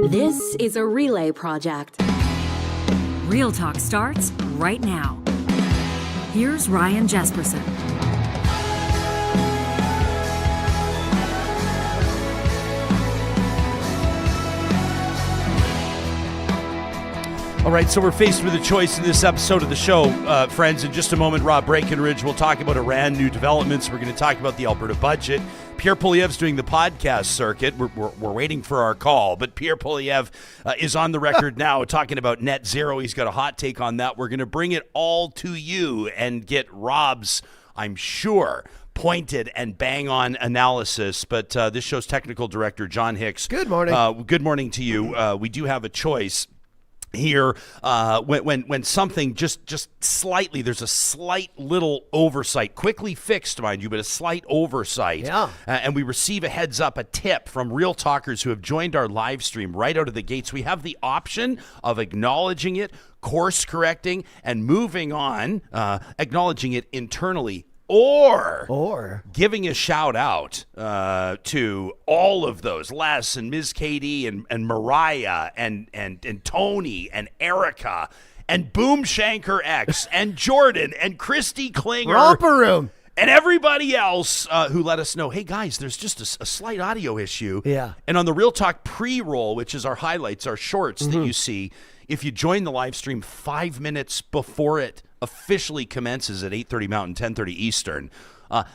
This is a relay project. Real Talk starts right now. Here's Ryan Jesperson. All right, so we're faced with a choice in this episode of the show, friends. In just a moment, Rob Breakenridge will talk about Iran, new developments. We're going to talk about the Alberta budget. Pierre Poilievre's doing the podcast circuit. We're waiting for our call, but Pierre Poilievre is on the record now talking about net zero. He's got a hot take on that. We're going to bring it all to you and get Rob's, I'm sure, pointed and bang-on analysis. But this show's technical director, John Hicks. Good morning. Good morning to you. We do have a choice here when something just slightly, there's a slight little oversight, quickly fixed, mind you, but a slight oversight. Yeah. And we receive a heads up, a tip from real talkers who have joined our live stream right out of the gates. We have the option of acknowledging it, course correcting, and moving on, acknowledging it internally, or giving a shout out to all of those, Les and Ms. Katie and Mariah and Tony and Erica and Boom Shanker X and Jordan and Christy Klinger. Romper Room. And everybody else who let us know, hey, guys, there's just a slight audio issue. Yeah. And on the Real Talk pre-roll, which is our highlights, our shorts that you see, if you join the live stream 5 minutes before it officially commences at 8:30 Mountain, 10:30 Eastern,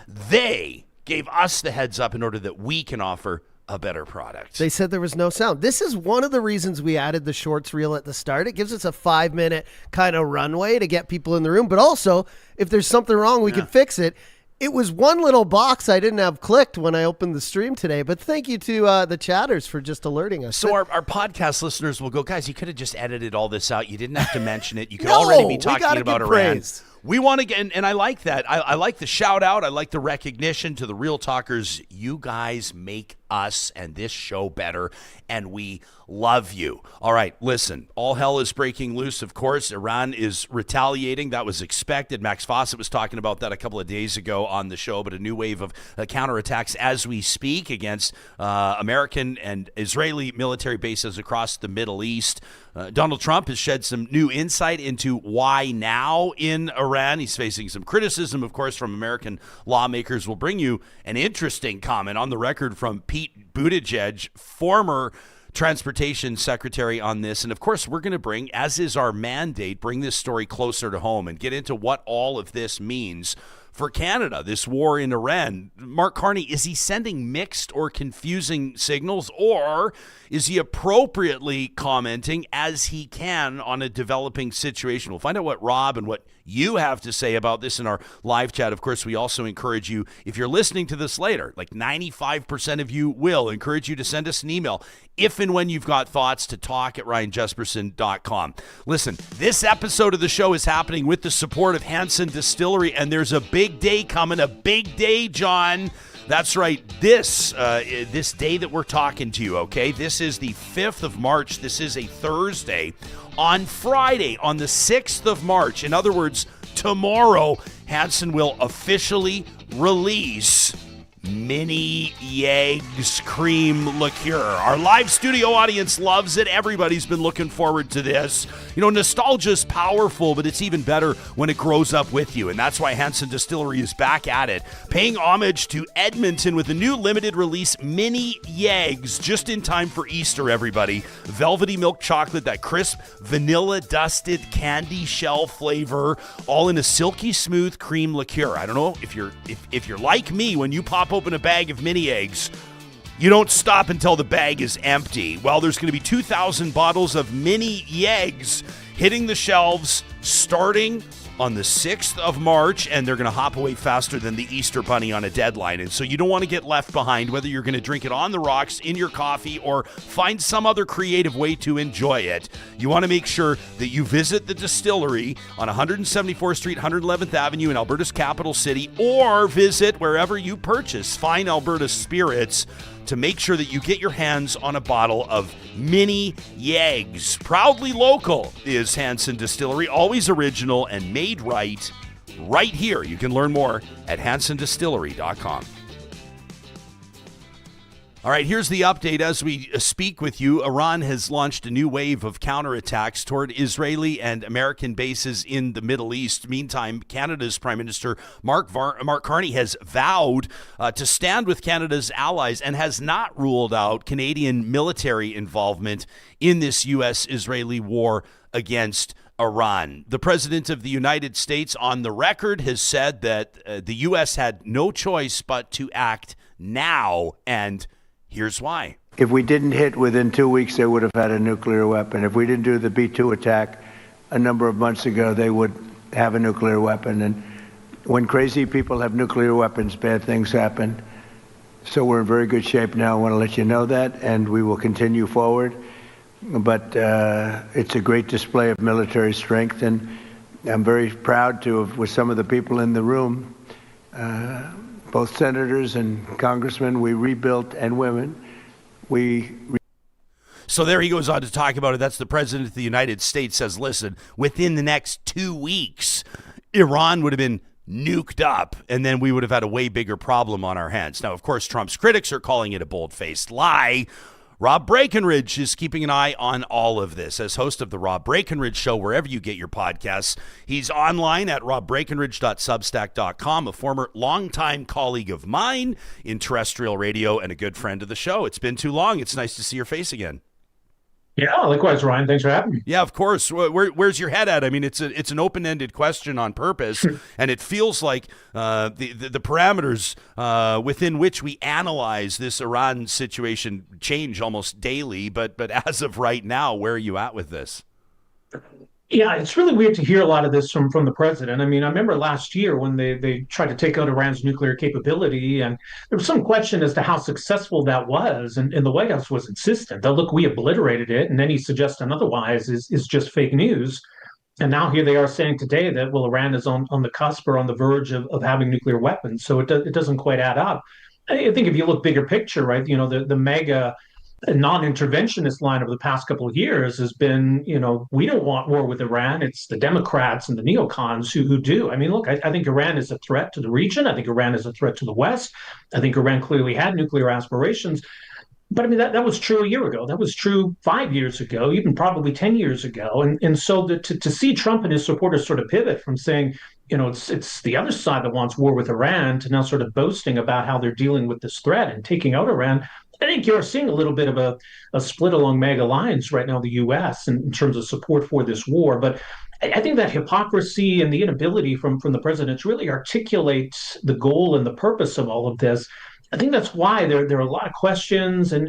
they gave us the heads up in order that we can offer a better product. They said there was no sound. This is one of the reasons we added the shorts reel at the start. It gives us a 5-minute kind of runway to get people in the room. But also, if there's something wrong, we can fix it. It was one little box I didn't have clicked when I opened the stream today, but thank you to the chatters for just alerting us. So our podcast listeners will go, guys, you could have just edited all this out. You didn't have to mention it. You could already be talking about Iran. Praise. We want to get, and I like that. I like the shout out. I like the recognition to the real talkers. You guys make us and this show better, and we love you. All right, listen, all hell is breaking loose, of course. Iran is retaliating. That was expected. Max Fawcett was talking about that a couple of days ago on the show, but a new wave of counterattacks as we speak against American and Israeli military bases across the Middle East. Donald Trump has shed some new insight into why now in Iran. He's facing some criticism, of course, from American lawmakers. We'll bring you an interesting comment on the record from Pete Buttigieg, former transportation secretary, on this. And of course, we're going to bring, as is our mandate, bring this story closer to home and get into what all of this means for Canada, this war in Iran. Mark Carney, is he sending mixed or confusing signals, or is he appropriately commenting as he can on a developing situation? We'll find out what Rob and what you have to say about this in our live chat. Of course, we also encourage you, if you're listening to this later, like 95% of you will, encourage you to send us an email if and when you've got thoughts to talk@ryanjesperson.com. Listen, this episode of the show is happening with the support of Hanson Distillery, and there's a big day coming, a big day, John. That's right. This day that we're talking to you, okay? This is the 5th of March. This is a Thursday. On Friday, on the 6th of March, in other words, tomorrow, Hanson will officially release Mini Yeggs Cream Liqueur. Our live studio audience loves it. Everybody's been looking forward to this. You know, nostalgia is powerful, but it's even better when it grows up with you. And that's why Hanson Distillery is back at it, paying homage to Edmonton with a new limited release Mini Yeggs, just in time for Easter, everybody. Velvety milk chocolate, that crisp vanilla dusted candy shell flavor, all in a silky smooth cream liqueur. I don't know if you're like me, when you pop open a bag of mini eggs, you don't stop until the bag is empty. Well, there's going to be 2,000 bottles of mini Yeggs hitting the shelves starting on the 6th of March, and they're going to hop away faster than the Easter Bunny on a deadline. And so you don't want to get left behind, whether you're going to drink it on the rocks, in your coffee, or find some other creative way to enjoy it. You want to make sure that you visit the distillery on 174th Street, 111th Avenue in Alberta's capital city, or visit wherever you purchase fine Alberta spirits to make sure that you get your hands on a bottle of Mini Yeggs. Proudly local is Hanson Distillery, always original and made right here. You can learn more at hansondistillery.com. All right, here's the update. As we speak with you, Iran has launched a new wave of counterattacks toward Israeli and American bases in the Middle East. Meantime, Canada's Prime Minister Mark Carney has vowed to stand with Canada's allies and has not ruled out Canadian military involvement in this U.S.-Israeli war against Iran. The President of the United States, on the record, has said that the U.S. had no choice but to act now, and here's why. If we didn't hit within 2 weeks, they would have had a nuclear weapon. If we didn't do the B-2 attack a number of months ago, they would have a nuclear weapon. And when crazy people have nuclear weapons, bad things happen. So we're in very good shape now. I want to let you know that, and we will continue forward. But it's a great display of military strength, and I'm very proud to have, with some of the people in the room, both senators and congressmen, we rebuilt, and women, So there he goes on to talk about it. That's the President of the United States says, listen, within the next 2 weeks, Iran would have been nuked up, and then we would have had a way bigger problem on our hands. Now, of course, Trump's critics are calling it a bold-faced lie. Rob Breakenridge is keeping an eye on all of this. As host of the Rob Breakenridge Show, wherever you get your podcasts, he's online at robbreakenridge.substack.com, a former longtime colleague of mine in terrestrial radio and a good friend of the show. It's been too long. It's nice to see your face again. Yeah, likewise, Ryan. Thanks for having me. Yeah, of course. Where's your head at? I mean, it's an open-ended question on purpose, and it feels like the parameters within which we analyze this Iran situation change almost daily. But as of right now, where are you at with this? Yeah, it's really weird to hear a lot of this from the president. I mean, I remember last year when they tried to take out Iran's nuclear capability, and there was some question as to how successful that was. And the White House was insistent that, look, we obliterated it, and any suggestion otherwise is just fake news. And now here they are saying today that, well, Iran is on the cusp or on the verge of having nuclear weapons. So it doesn't quite add up. I think if you look bigger picture, right, the mega non-interventionist line over the past couple of years has been, we don't want war with Iran. It's the Democrats and the neocons who do. I mean, look, I think Iran is a threat to the region. I think Iran is a threat to the West. I think Iran clearly had nuclear aspirations. But I mean, that was true a year ago. That was true 5 years ago, even probably 10 years ago. And so to see Trump and his supporters sort of pivot from saying, it's the other side that wants war with Iran to now sort of boasting about how they're dealing with this threat and taking out Iran, I think you're seeing a little bit of a split along mega lines right now in the U.S. in terms of support for this war. But I think that hypocrisy and the inability from the president to really articulate the goal and the purpose of all of this, I think that's why there are a lot of questions and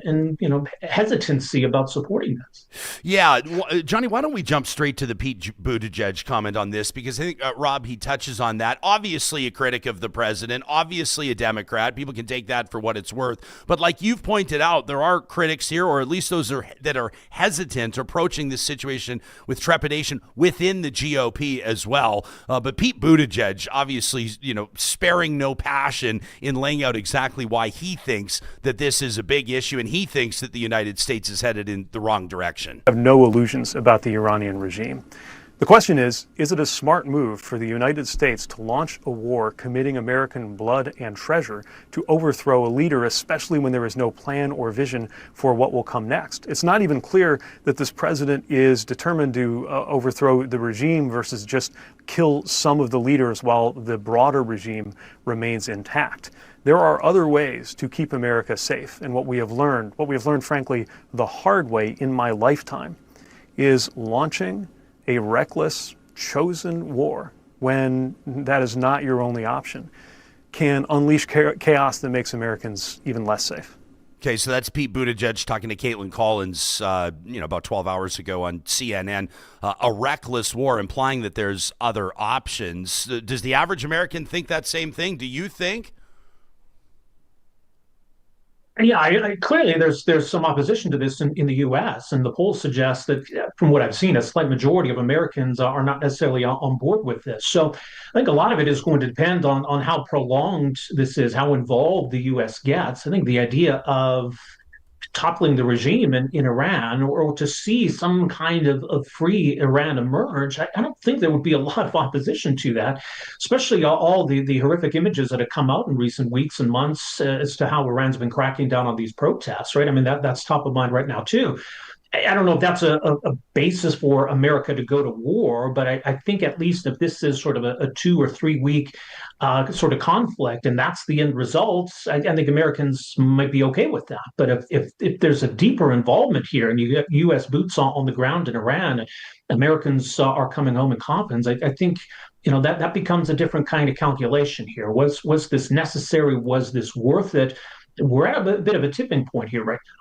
hesitancy about supporting this. Yeah, Johnny, why don't we jump straight to the Pete Buttigieg comment on this? Because I think, Rob, he touches on that. Obviously a critic of the president, obviously a Democrat. People can take that for what it's worth. But like you've pointed out, there are critics here, or at least those that are hesitant, approaching this situation with trepidation within the GOP as well. But Pete Buttigieg, obviously, sparing no passion in laying out exactly why he thinks that this is a big issue, and he thinks that the United States is headed in the wrong direction. I have no illusions about the Iranian regime. The question is it a smart move for the United States to launch a war committing American blood and treasure to overthrow a leader, especially when there is no plan or vision for what will come next? It's not even clear that this president is determined to overthrow the regime versus just kill some of the leaders while the broader regime remains intact. There are other ways to keep America safe, and what we have learned, frankly, the hard way in my lifetime, is launching a reckless, chosen war when that is not your only option can unleash chaos that makes Americans even less safe. Okay, so that's Pete Buttigieg talking to Caitlin Collins, about 12 hours ago on CNN. A reckless war, implying that there's other options. Does the average American think that same thing? Do you think? Yeah, I clearly there's some opposition to this in the U.S. and the polls suggest that, from what I've seen, a slight majority of Americans are not necessarily on board with this. So I think a lot of it is going to depend on how prolonged this is, how involved the U.S. gets. I think the idea of toppling the regime in Iran, or to see some kind of free Iran emerge, I don't think there would be a lot of opposition to that, especially all the horrific images that have come out in recent weeks and months as to how Iran's been cracking down on these protests, right? I mean, that's top of mind right now, too. I don't know if that's a basis for America to go to war, but I think at least if this is sort of a 2 or 3 week sort of conflict, and that's the end result, I think Americans might be okay with that. But if there's a deeper involvement here, and you get U.S. boots on the ground in Iran, Americans are coming home in coffins, I think that becomes a different kind of calculation here. Was this necessary? Was this worth it? We're at a bit of a tipping point here right now.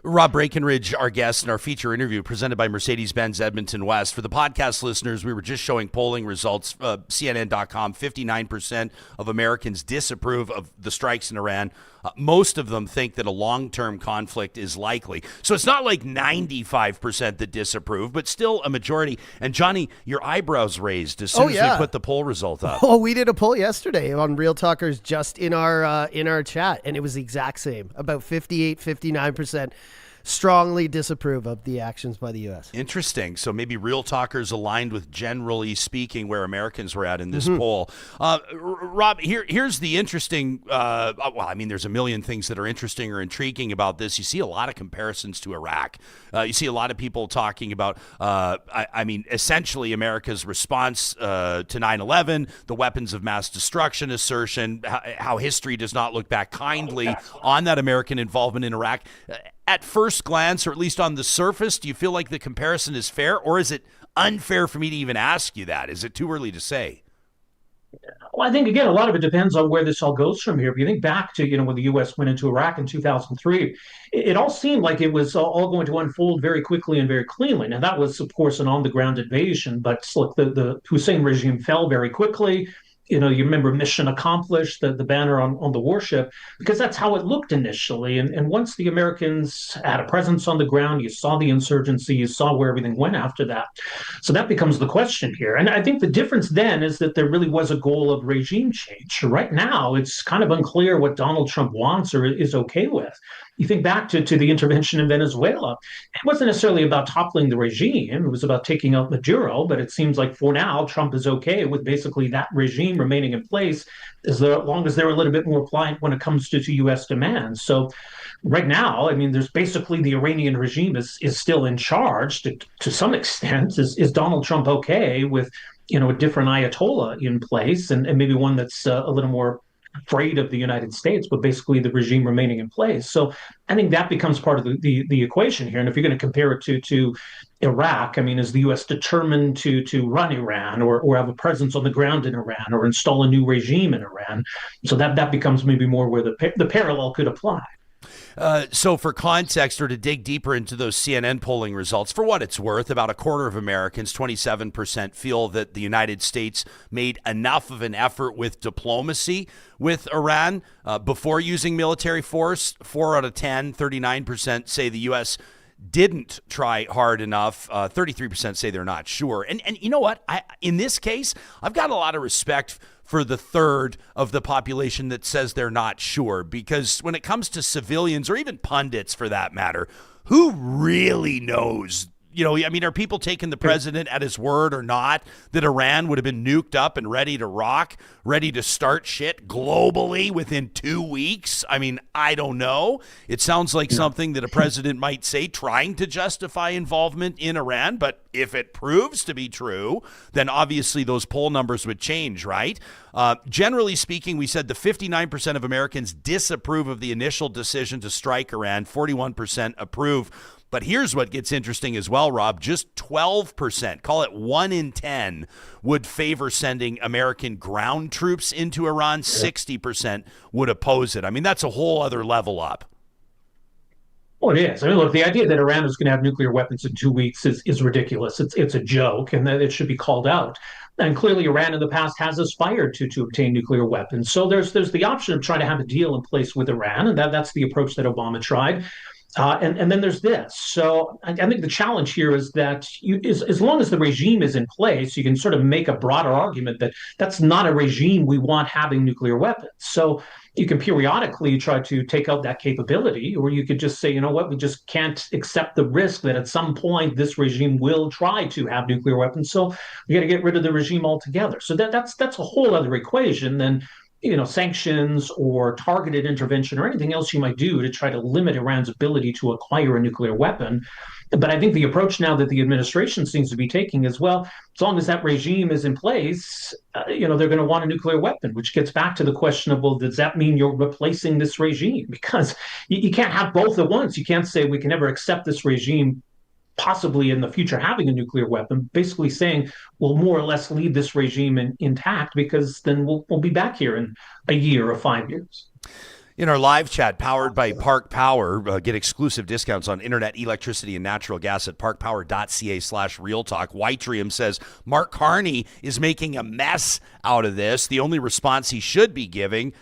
Rob Breakenridge, our guest in our feature interview presented by Mercedes-Benz Edmonton West. For the podcast listeners, we were just showing polling results. CNN.com, 59% of Americans disapprove of the strikes in Iran. Most of them think that a long-term conflict is likely. So it's not like 95% that disapprove, but still a majority. And Johnny, your eyebrows raised as soon as we put the poll result up. Oh, we did a poll yesterday on Real Talkers just in our chat, and it was the exact same. About 59% strongly disapprove of the actions by the U.S. Interesting. So maybe Real Talkers aligned with, generally speaking, where Americans were at in this poll. Rob, here's the interesting, there's a million things that are interesting or intriguing about this. You see a lot of comparisons to Iraq. You see a lot of people talking about, essentially America's response to 9/11, the weapons of mass destruction assertion, how history does not look back kindly on that American involvement in Iraq. At first glance, or at least on the surface, do you feel like the comparison is fair, or is it unfair for me to even ask you that? Is it too early to say? Well, I think, again, a lot of it depends on where this all goes from here. If you think back to, when the U.S. went into Iraq in 2003, it all seemed like it was all going to unfold very quickly and very cleanly. Now, that was, of course, an on-the-ground invasion, but look, the Hussein regime fell very quickly. You remember mission accomplished, the banner on the warship, because that's how it looked initially. And once the Americans had a presence on the ground, you saw the insurgency, you saw where everything went after that. So that becomes the question here. And I think the difference then is that there really was a goal of regime change. Right now, it's kind of unclear what Donald Trump wants or is okay with. You think back to the intervention in Venezuela, it wasn't necessarily about toppling the regime. It was about taking out Maduro. But it seems like for now, Trump is okay with basically that regime remaining in place as long as they're a little bit more pliant when it comes to U.S. demands. So right now, there's basically the Iranian regime is still in charge to some extent. Is Donald Trump okay with, a different Ayatollah in place and maybe one that's a little more afraid of the United States, but basically the regime remaining in place? So I think that becomes part of the equation here. And if you're going to compare it to Iraq, is the U.S. determined to run Iran or have a presence on the ground in Iran or install a new regime in Iran? So that becomes maybe more where the parallel could apply. So for context, or to dig deeper into those CNN polling results, for what it's worth, about a quarter of Americans, 27%, feel that the United States made enough of an effort with diplomacy with Iran before using military force. 4 out of 10, 39% say the U.S. didn't try hard enough. 33% say they're not sure. And you know what? In this case, I've got a lot of respect for the third of the population that says they're not sure, because when it comes to civilians, or even pundits for that matter, who really knows? Are people taking the president at his word or not, that Iran would have been nuked up and ready to rock, ready to start shit globally within 2 weeks? I don't know. It sounds like something that a president might say, trying to justify involvement in Iran. But if it proves to be true, then obviously those poll numbers would change, right? Generally speaking, we said the 59% of Americans disapprove of the initial decision to strike Iran, 41% approve. But here's what gets interesting as well, Rob. Just 12%, call it 1 in 10, would favor sending American ground troops into Iran. 60% would oppose it. That's a whole other level up. Well, it is. Look, the idea that Iran is going to have nuclear weapons in 2 weeks is ridiculous. It's a joke, and that it should be called out. And clearly, Iran in the past has aspired to obtain nuclear weapons. So there's the option of trying to have a deal in place with Iran, and that's the approach that Obama tried. And then there's this. So I think the challenge here is that as long as the regime is in place, you can sort of make a broader argument that that's not a regime we want having nuclear weapons. So you can periodically try to take out that capability, or you could just say, you know what, we just can't accept the risk that at some point this regime will try to have nuclear weapons. So we got to get rid of the regime altogether. So that's a whole other equation than sanctions or targeted intervention or anything else you might do to try to limit Iran's ability to acquire a nuclear weapon. But I think the approach now that the administration seems to be taking is, well, as long as that regime is in place, they're going to want a nuclear weapon, which gets back to the question of, well, does that mean you're replacing this regime? Because you can't have both at once. You can't say we can never accept this regime possibly in the future having a nuclear weapon, basically saying we'll more or less leave this regime intact, because then we'll be back here in a year or 5 years. In our live chat, powered by Park Power, get exclusive discounts on internet, electricity, and natural gas at parkpower.ca/realtalk. Whiterium says Mark Carney is making a mess out of this. The only response he should be giving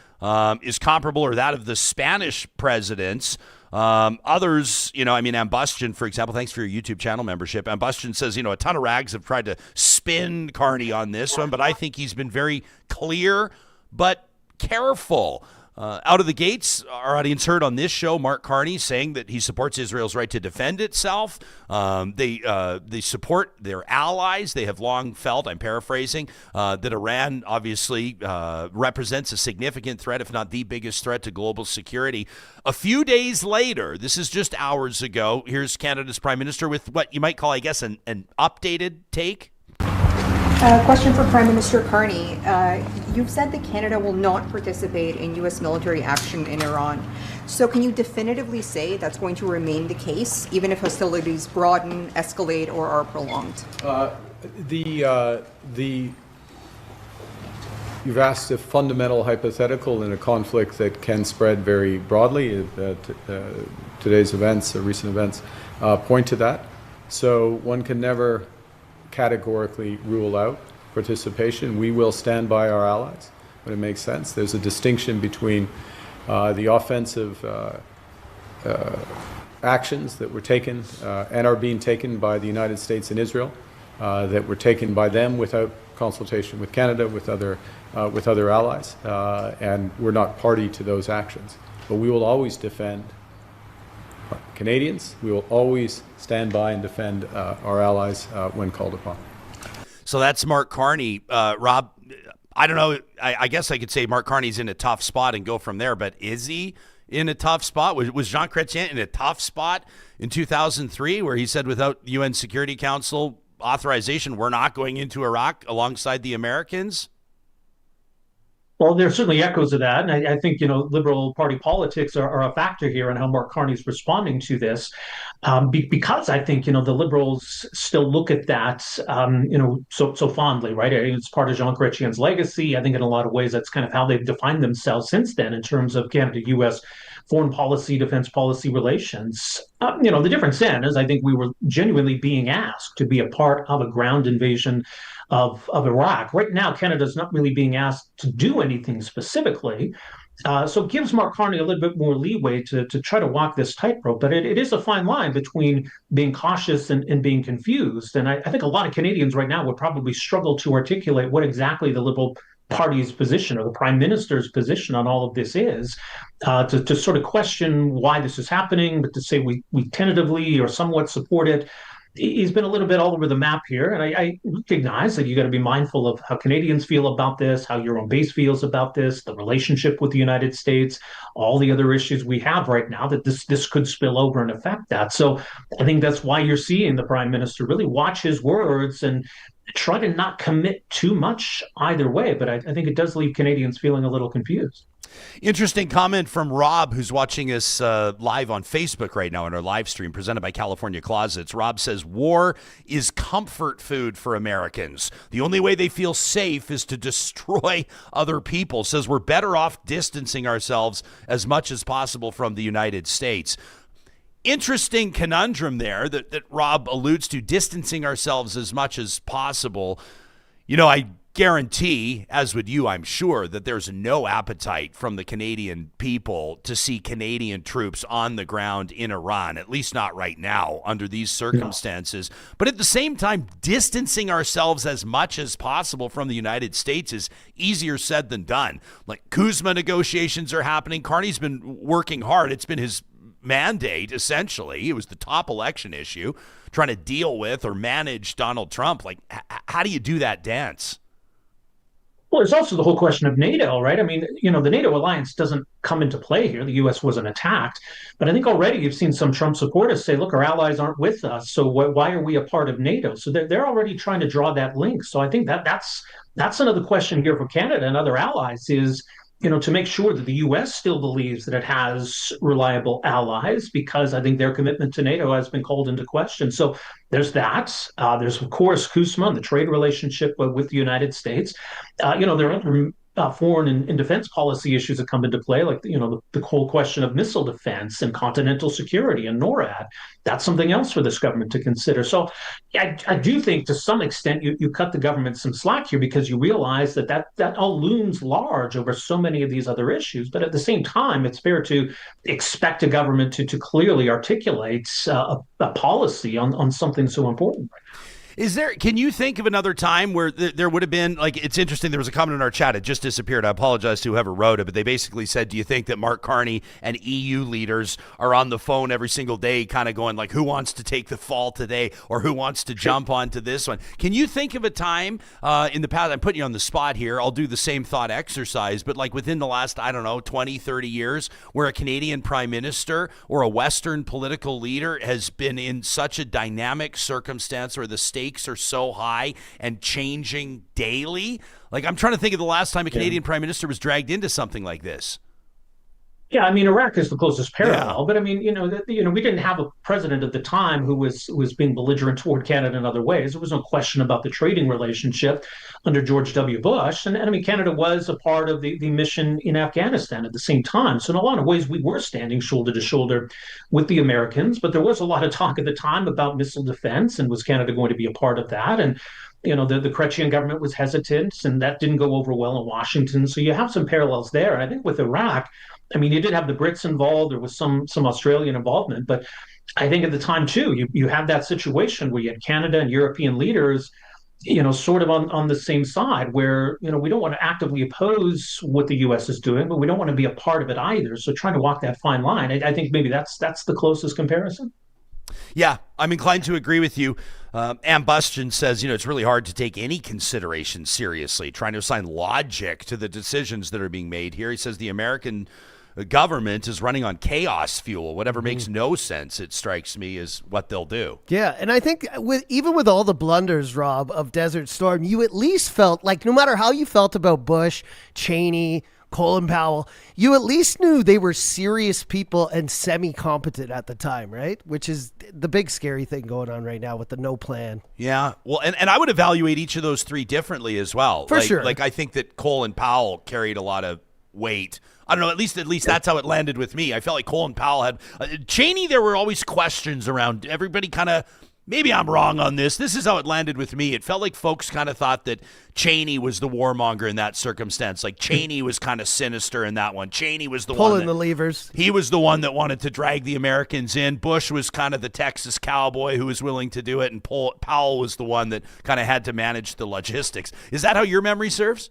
is comparable or that of the Spanish presidents. Others, Ambustion, for example, thanks for your YouTube channel membership. Ambustion says, a ton of rags have tried to spin Carney on this one, but I think he's been very clear but careful. Out of the gates, our audience heard on this show Mark Carney saying that he supports Israel's right to defend itself. They support their allies. They have long felt, I'm paraphrasing, that Iran obviously represents a significant threat, if not the biggest threat to global security. A few days later, this is just hours ago, here's Canada's Prime Minister with what you might call, I guess, an updated take. Question for Prime Minister Carney. You've said that Canada will not participate in U.S. military action in Iran. So can you definitively say that's going to remain the case, even if hostilities broaden, escalate, or are prolonged? You've asked a fundamental hypothetical in a conflict that can spread very broadly. Today's events, recent events, point to that. So one can never categorically rule out participation. We will stand by our allies when it makes sense. There's a distinction between the offensive actions that were taken and are being taken by the United States and Israel, that were taken by them without consultation with Canada, with other allies, and we're not party to those actions. But we will always defend Canadians. We will always stand by and defend our allies when called upon. So that's Mark Carney. Rob, I don't know. I guess I could say Mark Carney's in a tough spot and go from there, but is he in a tough spot? Was Jean Chrétien in a tough spot in 2003 where he said without UN Security Council authorization, we're not going into Iraq alongside the Americans? Well, there's certainly echoes of that. And I think, Liberal Party politics are a factor here in how Mark Carney's responding to this. Because I think, the Liberals still look at that, so fondly, right? It's part of Jean Chrétien's legacy. I think in a lot of ways, that's kind of how they've defined themselves since then in terms of Canada-U.S. foreign policy, defense policy relations. The difference then is I think we were genuinely being asked to be a part of a ground invasion of Iraq. Right now, Canada's not really being asked to do anything specifically. So it gives Mark Carney a little bit more leeway to try to walk this tightrope. But it is a fine line between being cautious and being confused. And I think a lot of Canadians right now would probably struggle to articulate what exactly the Liberal Party's position or the Prime Minister's position on all of this is, to sort of question why this is happening, but to say we tentatively or somewhat support it. He's been a little bit all over the map here, and I recognize that you got to be mindful of how Canadians feel about this, how your own base feels about this, the relationship with the United States, all the other issues we have right now, that this could spill over and affect that. So I think that's why you're seeing the Prime Minister really watch his words and try to not commit too much either way. But I think it does leave Canadians feeling a little confused. Interesting comment from Rob, who's watching us live on Facebook right now in our live stream presented by California Closets. Rob says, war is comfort food for Americans. The only way they feel safe is to destroy other people. Says we're better off distancing ourselves as much as possible from the United States. Interesting conundrum there that Rob alludes to, distancing ourselves as much as possible. I guarantee, as would you, I'm sure, that there's no appetite from the Canadian people to see Canadian troops on the ground in Iran, at least not right now under these circumstances. No. But at the same time, distancing ourselves as much as possible from the United States is easier said than done. Like Kuzma negotiations are happening. Carney's been working hard. It's been his mandate, essentially. It was the top election issue, trying to deal with or manage Donald Trump. Like, how do you do that dance? Well, there's also the whole question of NATO, right? I mean, the NATO alliance doesn't come into play here. The U.S. wasn't attacked. But I think already you've seen some Trump supporters say, look, our allies aren't with us. So why are we a part of NATO? So they're already trying to draw that link. So I think that's another question here for Canada and other allies is, to make sure that the U.S. still believes that it has reliable allies, because I think their commitment to NATO has been called into question. So there's that. There's, of course, Kuzma and the trade relationship with the United States. There are foreign and defense policy issues that come into play, like the whole question of missile defense and continental security and NORAD. That's something else for this government to consider. So I do think to some extent you cut the government some slack here, because you realize that all looms large over so many of these other issues. But at the same time, it's fair to expect a government to clearly articulate a policy on something so important. Can you think of another time where there would have been, like, it's interesting, there was a comment in our chat, it just disappeared. I apologize to whoever wrote it, but they basically said, do you think that Mark Carney and EU leaders are on the phone every single day kind of going like, who wants to take the fall today, or who wants to jump onto this one? Can you think of a time in the past, I'm putting you on the spot here, I'll do the same thought exercise, but like within the last, 20, 30 years, where a Canadian prime minister or a Western political leader has been in such a dynamic circumstance where the stakes are so high and changing daily? Like, I'm trying to think of the last time a Canadian prime minister was dragged into something like this. Yeah, I mean, Iraq is the closest parallel, but I mean, we didn't have a president at the time who was being belligerent toward Canada in other ways. There was no question about the trading relationship under George W. Bush, and I mean, Canada was a part of the mission in Afghanistan at the same time. So in a lot of ways, we were standing shoulder to shoulder with the Americans, but there was a lot of talk at the time about missile defense, and was Canada going to be a part of that? And the Chrétien government was hesitant, and that didn't go over well in Washington. So you have some parallels there. And I think with Iraq, I mean, you did have the Brits involved. There was some Australian involvement, but I think at the time too, you had that situation where you had Canada and European leaders, sort of on the same side, where we don't want to actively oppose what the U.S. is doing, but we don't want to be a part of it either. So trying to walk that fine line, I think maybe that's the closest comparison. Yeah, I'm inclined to agree with you. Ambustion says, it's really hard to take any consideration seriously, trying to assign logic to the decisions that are being made here. He says the American government is running on chaos fuel. Whatever makes no sense, it strikes me, is what they'll do. Yeah, and I think even with all the blunders, Rob, of Desert Storm, you at least felt like no matter how you felt about Bush, Cheney, Colin Powell, you at least knew they were serious people and semi-competent at the time, right? Which is the big scary thing going on right now with the no plan. Yeah, well, and I would evaluate each of those three differently as well. For sure. Like, I think that Colin Powell carried a lot of weight. I don't know, at least that's how it landed with me. I felt like Colin Powell had Cheney, there were always questions around. Everybody kind of, maybe I'm wrong on this. This is how it landed with me. It felt like folks kind of thought that Cheney was the warmonger in that circumstance. Like Cheney was kind of sinister in that one. Cheney was the pulling one the levers. He was the one that wanted to drag the Americans in. Bush was kind of the Texas cowboy who was willing to do it, and Powell was the one that kind of had to manage the logistics. Is that how your memory serves?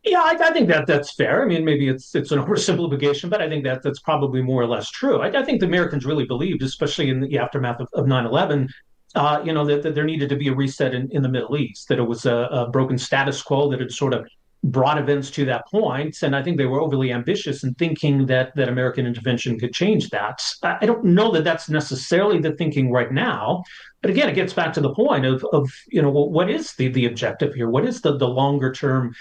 Yeah, I think that's fair. I mean, maybe it's an oversimplification, but I think that's probably more or less true. I think the Americans really believed, especially in the aftermath of 9/11, that there needed to be a reset in the Middle East, that it was a broken status quo that had sort of brought events to that point. And I think they were overly ambitious in thinking that American intervention could change that. I don't know that that's necessarily the thinking right now. But again, it gets back to the point of what is the objective here? What is the longer term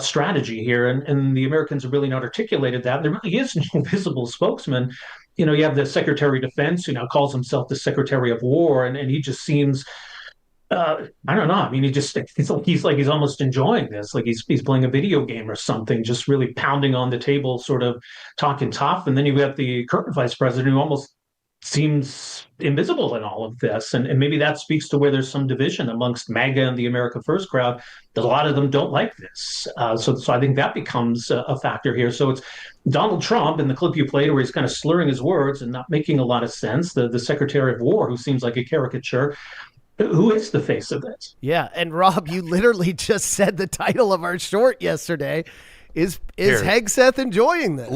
strategy here? And the Americans have really not articulated that. There really is no visible spokesman. You have the Secretary of Defense, who now calls himself the Secretary of War, and he just seems, I don't know. I mean, he's like he's almost enjoying this, like he's playing a video game or something, just really pounding on the table, sort of talking tough. And then you've got the current Vice President, who almost seems invisible in all of this. And maybe that speaks to where there's some division amongst MAGA and the America First crowd, that a lot of them don't like this. So I think that becomes a factor here. So it's Donald Trump in the clip you played where he's kind of slurring his words and not making a lot of sense, the Secretary of War, who seems like a caricature. Who is the face of this? Yeah, and Rob, you literally just said the title of our short yesterday. Is Hegseth enjoying this?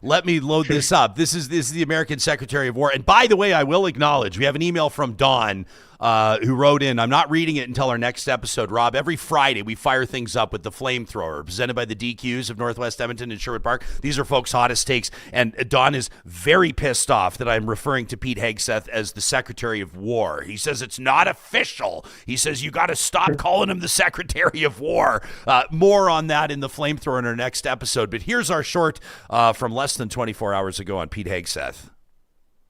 Let me load this up. This is the American Secretary of War. And by the way, I will acknowledge we have an email from Don who wrote in. I'm not reading it until our next episode, Rob. Every Friday, we fire things up with the flamethrower, presented by the DQs of Northwest Edmonton and Sherwood Park. These are folks' hottest takes. And Don is very pissed off that I'm referring to Pete Hegseth as the Secretary of War. He says it's not official. He says you got to stop calling him the Secretary of War. More on that in the flamethrower in our next episode. But here's our short from less than 24 hours ago on Pete Hegseth.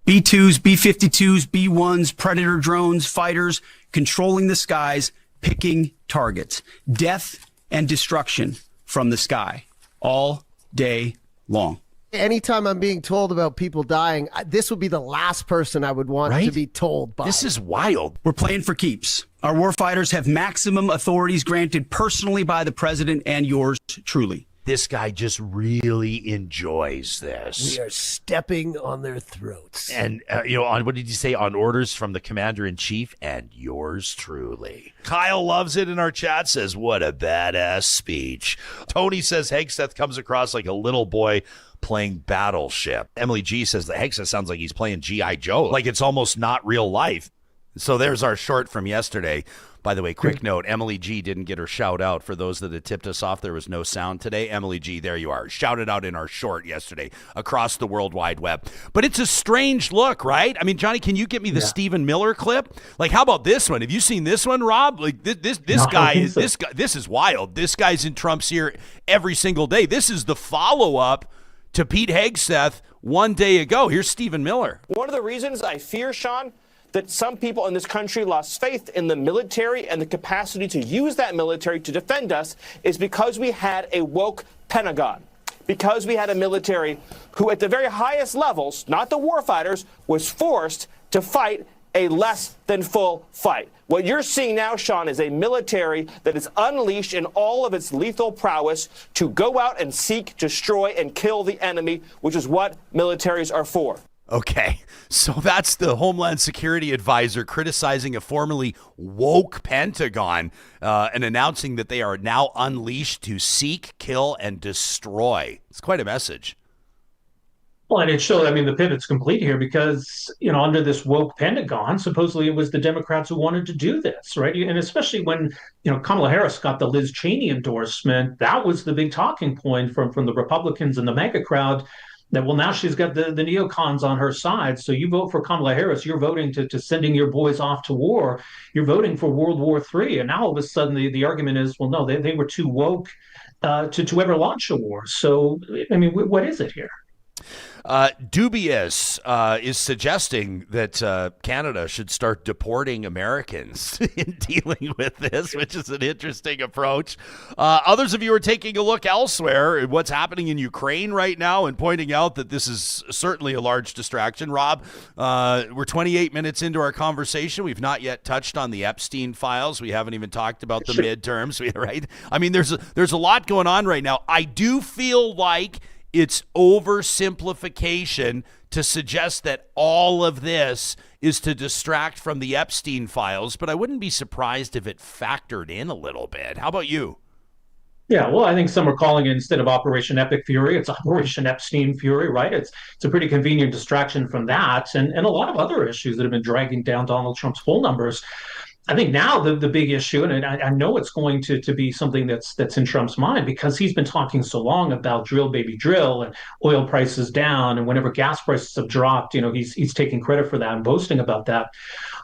B-2s, B-52s, B-1s, Predator drones, fighters, controlling the skies, picking targets. Death and destruction from the sky all day long. Anytime I'm being told about people dying, this would be the last person I would want to be told by. This is wild. We're playing for keeps. Our warfighters have maximum authorities granted personally by the president and yours truly. This guy just really enjoys this. We are stepping on their throats. And, on what did you say? On orders from the commander-in-chief and yours truly. Kyle loves it in our chat, says, what a badass speech. Tony says Hegseth comes across like a little boy playing Battleship. Emily G says that Hegseth sounds like he's playing G.I. Joe, like it's almost not real life. So there's our short from yesterday. By the way, quick note, Emily G didn't get her shout out. For those that had tipped us off, there was no sound today. Emily G, there you are. Shouted out in our short yesterday across the World Wide Web. But it's a strange look, right? I mean, Johnny, can you get me the Stephen Miller clip? Like, how about this one? Have you seen this one, Rob? Like this guy is wild. This guy's in Trump's ear every single day. This is the follow-up to Pete Hegseth one day ago. Here's Stephen Miller. One of the reasons I fear, Sean, that some people in this country lost faith in the military and the capacity to use that military to defend us is because we had a woke Pentagon. Because we had a military who at the very highest levels, not the warfighters, was forced to fight a less than full fight. What you're seeing now, Sean, is a military that is unleashed in all of its lethal prowess to go out and seek, destroy, and kill the enemy, which is what militaries are for. Okay, so that's the Homeland Security advisor criticizing a formerly woke Pentagon and announcing that they are now unleashed to seek, kill, and destroy. It's quite a message. Well, and it showed, the pivot's complete here because, under this woke Pentagon, supposedly it was the Democrats who wanted to do this, right? And especially when, Kamala Harris got the Liz Cheney endorsement, that was the big talking point from the Republicans and the MAGA crowd. That, well, now she's got the neocons on her side. So you vote for Kamala Harris, you're voting to sending your boys off to war. You're voting for World War III. And now all of a sudden the argument is, well, no, they were too woke to ever launch a war. So, what is it here? Dubious is suggesting that Canada should start deporting Americans in dealing with this, which is an interesting approach. Others of you are taking a look elsewhere at what's happening in Ukraine right now and pointing out that this is certainly a large distraction. Rob, we're 28 minutes into our conversation. We've not yet touched on the Epstein files. We haven't even talked about the midterms, right? There's a lot going on right now. I do feel like it's oversimplification to suggest that all of this is to distract from the Epstein files, but I wouldn't be surprised if it factored in a little bit. How about you? Yeah, well, I think some are calling it, instead of Operation Epic Fury, it's Operation Epstein Fury, right? It's a pretty convenient distraction from that and a lot of other issues that have been dragging down Donald Trump's poll numbers. I think now the big issue, and I know it's going to be something that's in Trump's mind because he's been talking so long about drill, baby, drill, and oil prices down, and whenever gas prices have dropped, he's taking credit for that and boasting about that.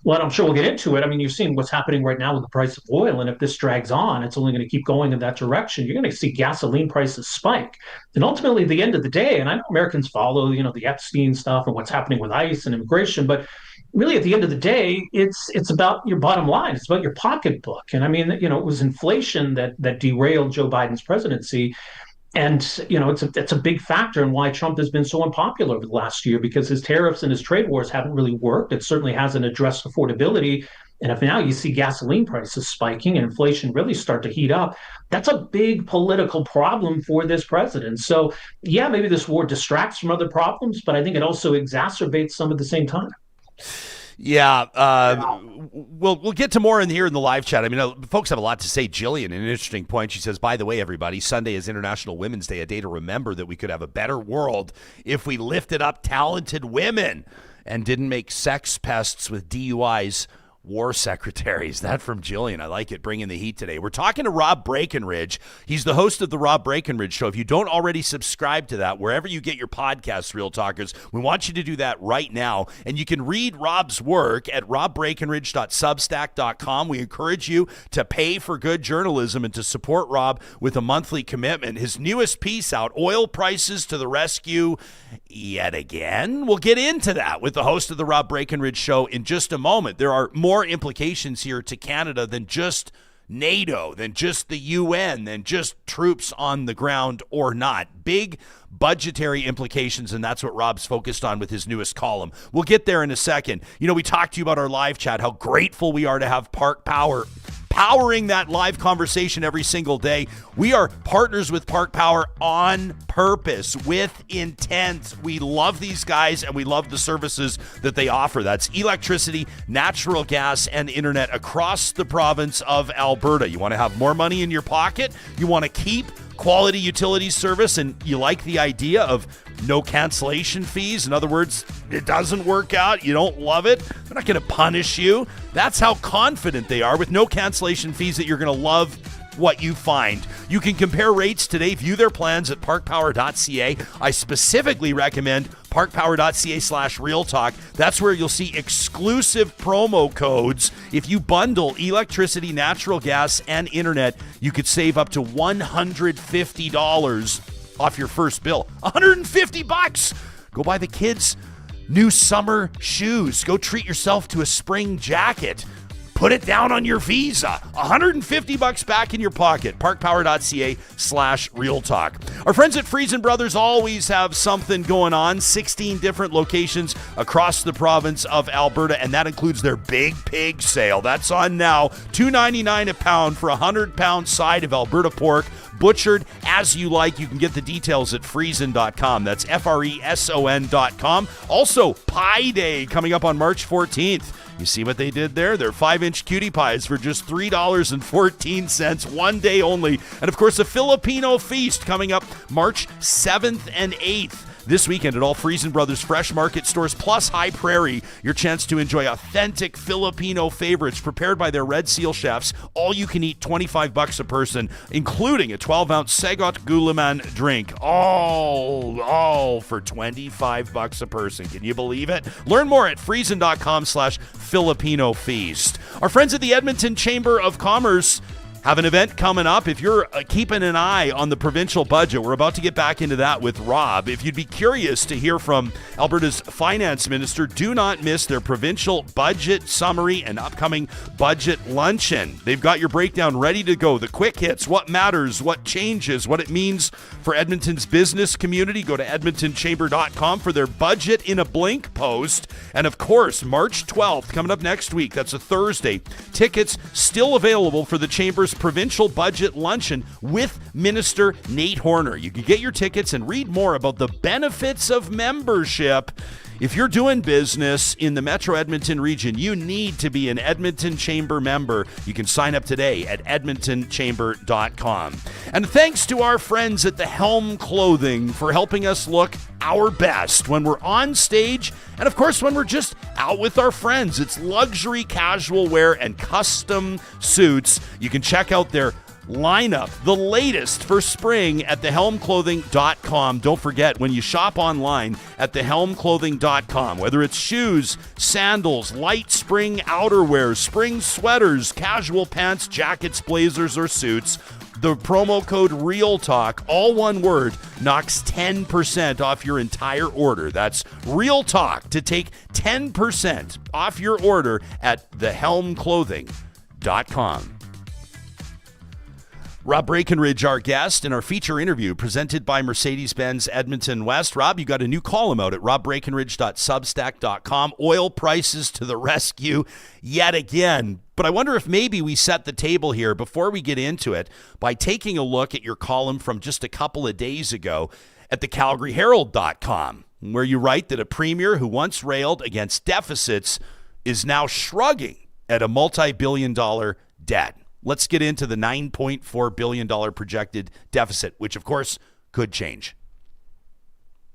Well, I'm sure we'll get into it. You're seeing what's happening right now with the price of oil, and if this drags on, it's only going to keep going in that direction. You're going to see gasoline prices spike, and ultimately, at the end of the day, and I know Americans follow, the Epstein stuff and what's happening with ICE and immigration, but really, at the end of the day, it's about your bottom line. It's about your pocketbook. And it was inflation that derailed Joe Biden's presidency. And, it's a big factor in why Trump has been so unpopular over the last year, because his tariffs and his trade wars haven't really worked. It certainly hasn't addressed affordability. And if now you see gasoline prices spiking and inflation really start to heat up, that's a big political problem for this president. So, yeah, maybe this war distracts from other problems, but I think it also exacerbates some at the same time. Yeah, we'll get to more in here in the live chat. I mean, folks have a lot to say. Jillian, an interesting point. She says, by the way, everybody, Sunday is International Women's Day, a day to remember that we could have a better world if we lifted up talented women and didn't make sex pests with DUIs war secretaries. That from Jillian. I like it, bringing the heat today. We're talking to Rob Breakenridge. He's the host of the Rob Breakenridge Show. If you don't already subscribe to that, wherever you get your podcasts, Real Talkers, we want you to do that right now. And you can read Rob's work at robbreakenridge.substack.com. We encourage you to pay for good journalism and to support Rob with a monthly commitment. His newest piece out, Oil Prices to the Rescue Yet Again. We'll get into that with the host of the Rob Breakenridge Show in just a moment. There are more implications here to Canada than just NATO, than just the UN, than just troops on the ground or not. Big budgetary implications, and that's what Rob's focused on with his newest column. We'll get there in a second. We talked to you about our live chat, how grateful we are to have Park Power powering that live conversation every single day. We are partners with Park Power on purpose, with intent. We love these guys and we love the services that they offer. That's electricity, natural gas, and internet across the province of Alberta. You want to have more money in your pocket? You want to keep quality utility service, and you like the idea of no cancellation fees? In other words, it doesn't work out, you don't love it, they're not going to punish you. That's how confident they are with no cancellation fees that you're going to love what you find. You can compare rates today, view their plans at parkpower.ca. I specifically recommend parkpower.ca/realtalk. That's where you'll see exclusive promo codes. If you bundle electricity, natural gas, and internet, you could save up to $150 off your first bill. $150. Go buy the kids new summer shoes. Go treat yourself to a spring jacket. Put it down on your Visa. $150 back in your pocket. Parkpower.ca/realtalk. Our friends at Friesen Brothers always have something going on. 16 different locations across the province of Alberta, and that includes their Big Pig sale. That's on now. $2.99 a pound for a 100-pound side of Alberta pork, butchered as you like. You can get the details at friesen.com. That's FRESON.com. Also, Pie Day coming up on March 14th. You see what they did there? They're 5-inch cutie pies for just $3.14, one day only. And of course, a Filipino feast coming up March 7th and 8th. This weekend at all Friesen Brothers Fresh Market stores plus High Prairie, your chance to enjoy authentic Filipino favorites prepared by their Red Seal chefs. All you can eat, $25 a person, including a 12-ounce Sagot Gulaman drink. All for $25 a person. Can you believe it? Learn more at friesen.com/Filipino feast. Our friends at the Edmonton Chamber of Commerce have an event coming up. If you're keeping an eye on the provincial budget, we're about to get back into that with Rob. If you'd be curious to hear from Alberta's finance minister, do not miss their provincial budget summary and upcoming budget luncheon. They've got your breakdown ready to go. The quick hits, what matters, what changes, what it means for Edmonton's business community. Go to edmontonchamber.com for their budget in a blink post. And of course, March 12th, coming up next week, that's a Thursday. Tickets still available for the Chamber's provincial budget luncheon with Minister Nate Horner. You can get your tickets and read more about the benefits of membership. If you're doing business in the Metro Edmonton region, you need to be an Edmonton Chamber member. You can sign up today at edmontonchamber.com. And thanks to our friends at the Helm Clothing for helping us look our best when we're on stage and, of course, when we're just out with our friends. It's luxury casual wear and custom suits. You can check out their lineup, the latest for spring, at thehelmclothing.com. Don't forget, when you shop online at thehelmclothing.com, whether it's shoes, sandals, light spring outerwear, spring sweaters, casual pants, jackets, blazers, or suits, the promo code REALTALK, all one word, knocks 10% off your entire order. That's REALTALK to take 10% off your order at thehelmclothing.com. Rob Breakenridge, our guest, in our feature interview presented by Mercedes-Benz Edmonton West. Rob, you got a new column out at robbreakenridge.substack.com. Oil prices to the rescue yet again. But I wonder if maybe we set the table here before we get into it by taking a look at your column from just a couple of days ago at the CalgaryHerald.com, where you write that a premier who once railed against deficits is now shrugging at a multi-billion-dollar debt. Let's get into the $9.4 billion projected deficit, which, of course, could change.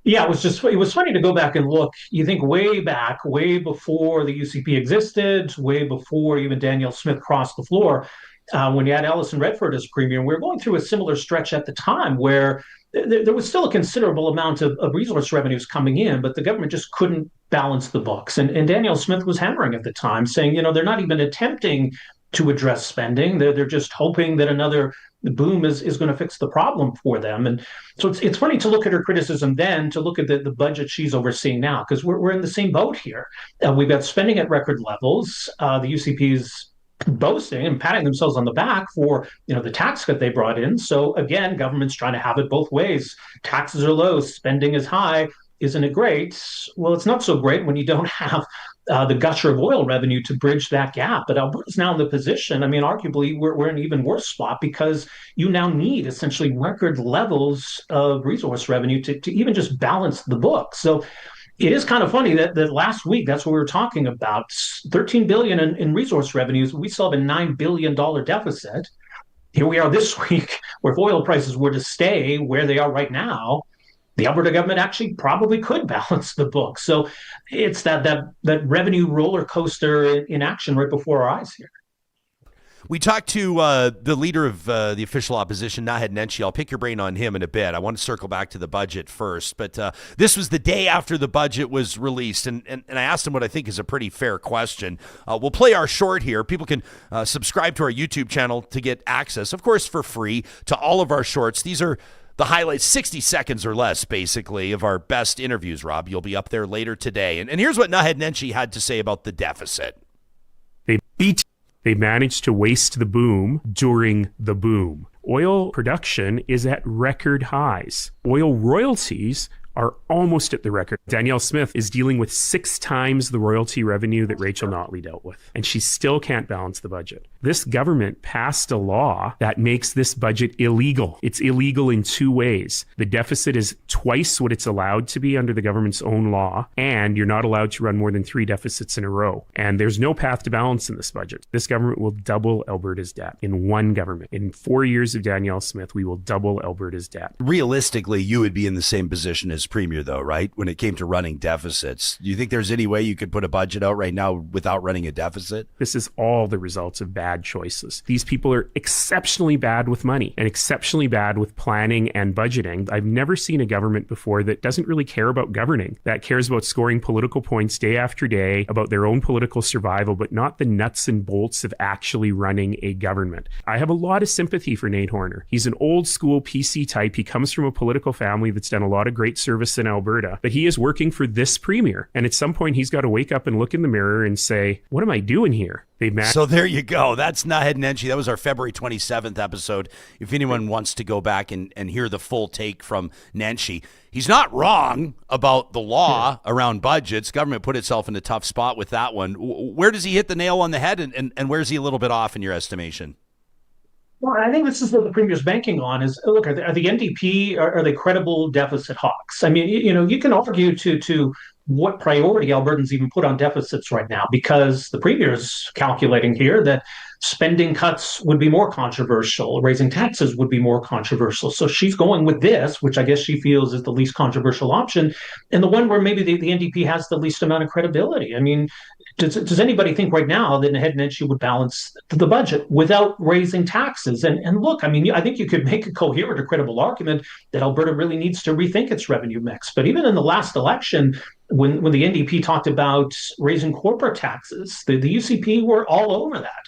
Yeah, it was funny to go back and look. You think way back, way before the UCP existed, way before even Danielle Smith crossed the floor, when you had Alison Redford as premier, we were going through a similar stretch at the time where there was still a considerable amount of resource revenues coming in, but the government just couldn't balance the books. And Danielle Smith was hammering at the time, saying, they're not even attempting to address spending. They're just hoping that another boom is going to fix the problem for them. And so it's funny to look at her criticism then, to look at the budget she's overseeing now, because we're in the same boat here. We've got spending at record levels. The UCP's boasting and patting themselves on the back for the tax cut they brought in. So again, government's trying to have it both ways. Taxes are low, spending is high. Isn't it great? Well, it's not so great when you don't have the gusher of oil revenue to bridge that gap. But Alberta's now in the position, arguably we're in an even worse spot, because you now need essentially record levels of resource revenue to even just balance the book. So it is kind of funny that last week, that's what we were talking about, $13 billion in resource revenues. We still have a $9 billion deficit. Here we are this week, where if oil prices were to stay where they are right now, the Alberta government actually probably could balance the book. So it's that revenue roller coaster in action right before our eyes here. We talked to the leader of the official opposition, Naheed Nenshi. I'll pick your brain on him in a bit. I want to circle back to the budget first. But this was the day after the budget was released, and I asked him what I think is a pretty fair question. We'll play our short here. People can subscribe to our YouTube channel to get access, of course, for free to all of our shorts. These are the highlights, 60 seconds or less, basically, of our best interviews, Rob. You'll be up there later today. And here's what Naheed Nenshi had to say about the deficit. They managed to waste the boom during the boom. Oil production is at record highs. Oil royalties are almost at the record. Danielle Smith is dealing with 6 times the royalty revenue that Rachel Notley dealt with, and she still can't balance the budget. This government passed a law that makes this budget illegal. It's illegal in 2 ways. The deficit is twice what it's allowed to be under the government's own law, and you're not allowed to run more than 3 deficits in a row. And there's no path to balance in this budget. This government will double Alberta's debt in one government. In 4 years of Danielle Smith, we will double Alberta's debt. Realistically, you would be in the same position as premier, though, right? When it came to running deficits. Do you think there's any way you could put a budget out right now without running a deficit? This is all the results of bad choices. These people are exceptionally bad with money and exceptionally bad with planning and budgeting. I've never seen a government before that doesn't really care about governing, that cares about scoring political points day after day, about their own political survival, but not the nuts and bolts of actually running a government. I have a lot of sympathy for Nate Horner. He's an old school PC type. He comes from a political family that's done a lot of great service in Alberta, but he is working for this premier. And at some point, he's got to wake up and look in the mirror and say, what am I doing here? So there you go. That's Naheed Nenshi. That was our February 27th episode. If anyone wants to go back and hear the full take from Nenshi, he's not wrong about the law around budgets. Government put itself in a tough spot with that one. Where does he hit the nail on the head, and where's he a little bit off in your estimation? Well, I think this is what the premier's banking on is, look, are the NDP, are they credible deficit hawks? I mean, you can argue to what priority Albertans even put on deficits right now, because the premier's calculating here that spending cuts would be more controversial, raising taxes would be more controversial. So she's going with this, which I guess she feels is the least controversial option, and the one where maybe the NDP has the least amount of credibility. I mean, does anybody think right now that Naheed Nenshi would balance the budget without raising taxes? And look, I mean, I think you could make a coherent or credible argument that Alberta really needs to rethink its revenue mix. But even in the last election, when the NDP talked about raising corporate taxes, the UCP were all over that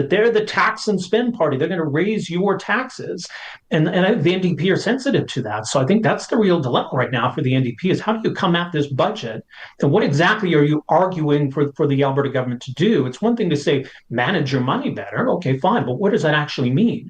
they're the tax and spend party. They're going to raise your taxes. And the NDP are sensitive to that. So I think that's the real dilemma right now for the NDP is how do you come at this budget? And what exactly are you arguing for the Alberta government to do? It's one thing to say, manage your money better. Okay, fine. But what does that actually mean?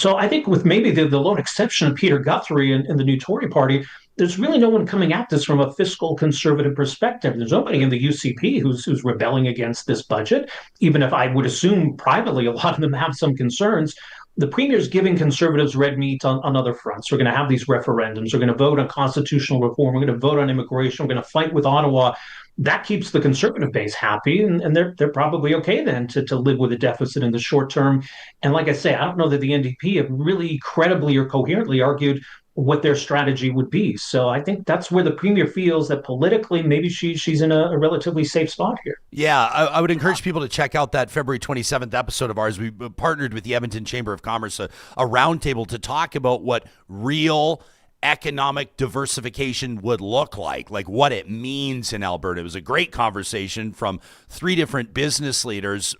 So I think with maybe the lone exception of Peter Guthrie and the new Tory party, there's really no one coming at this from a fiscal conservative perspective. There's nobody in the UCP who's rebelling against this budget, even if I would assume privately a lot of them have some concerns. The premier's giving conservatives red meat on other fronts. We're going to have these referendums. We're going to vote on constitutional reform. We're going to vote on immigration. We're going to fight with Ottawa. That keeps the conservative base happy, and they're probably okay then to live with a deficit in the short term. And like I say, I don't know that the NDP have really credibly or coherently argued what their strategy would be. So I think that's where the premier feels that politically maybe she's in a relatively safe spot here. Yeah, I would encourage people to check out that February 27th episode of ours. We partnered with the Edmonton Chamber of Commerce, a roundtable to talk about what real economic diversification would look like what it means in Alberta. It was a great conversation from 3 different business leaders.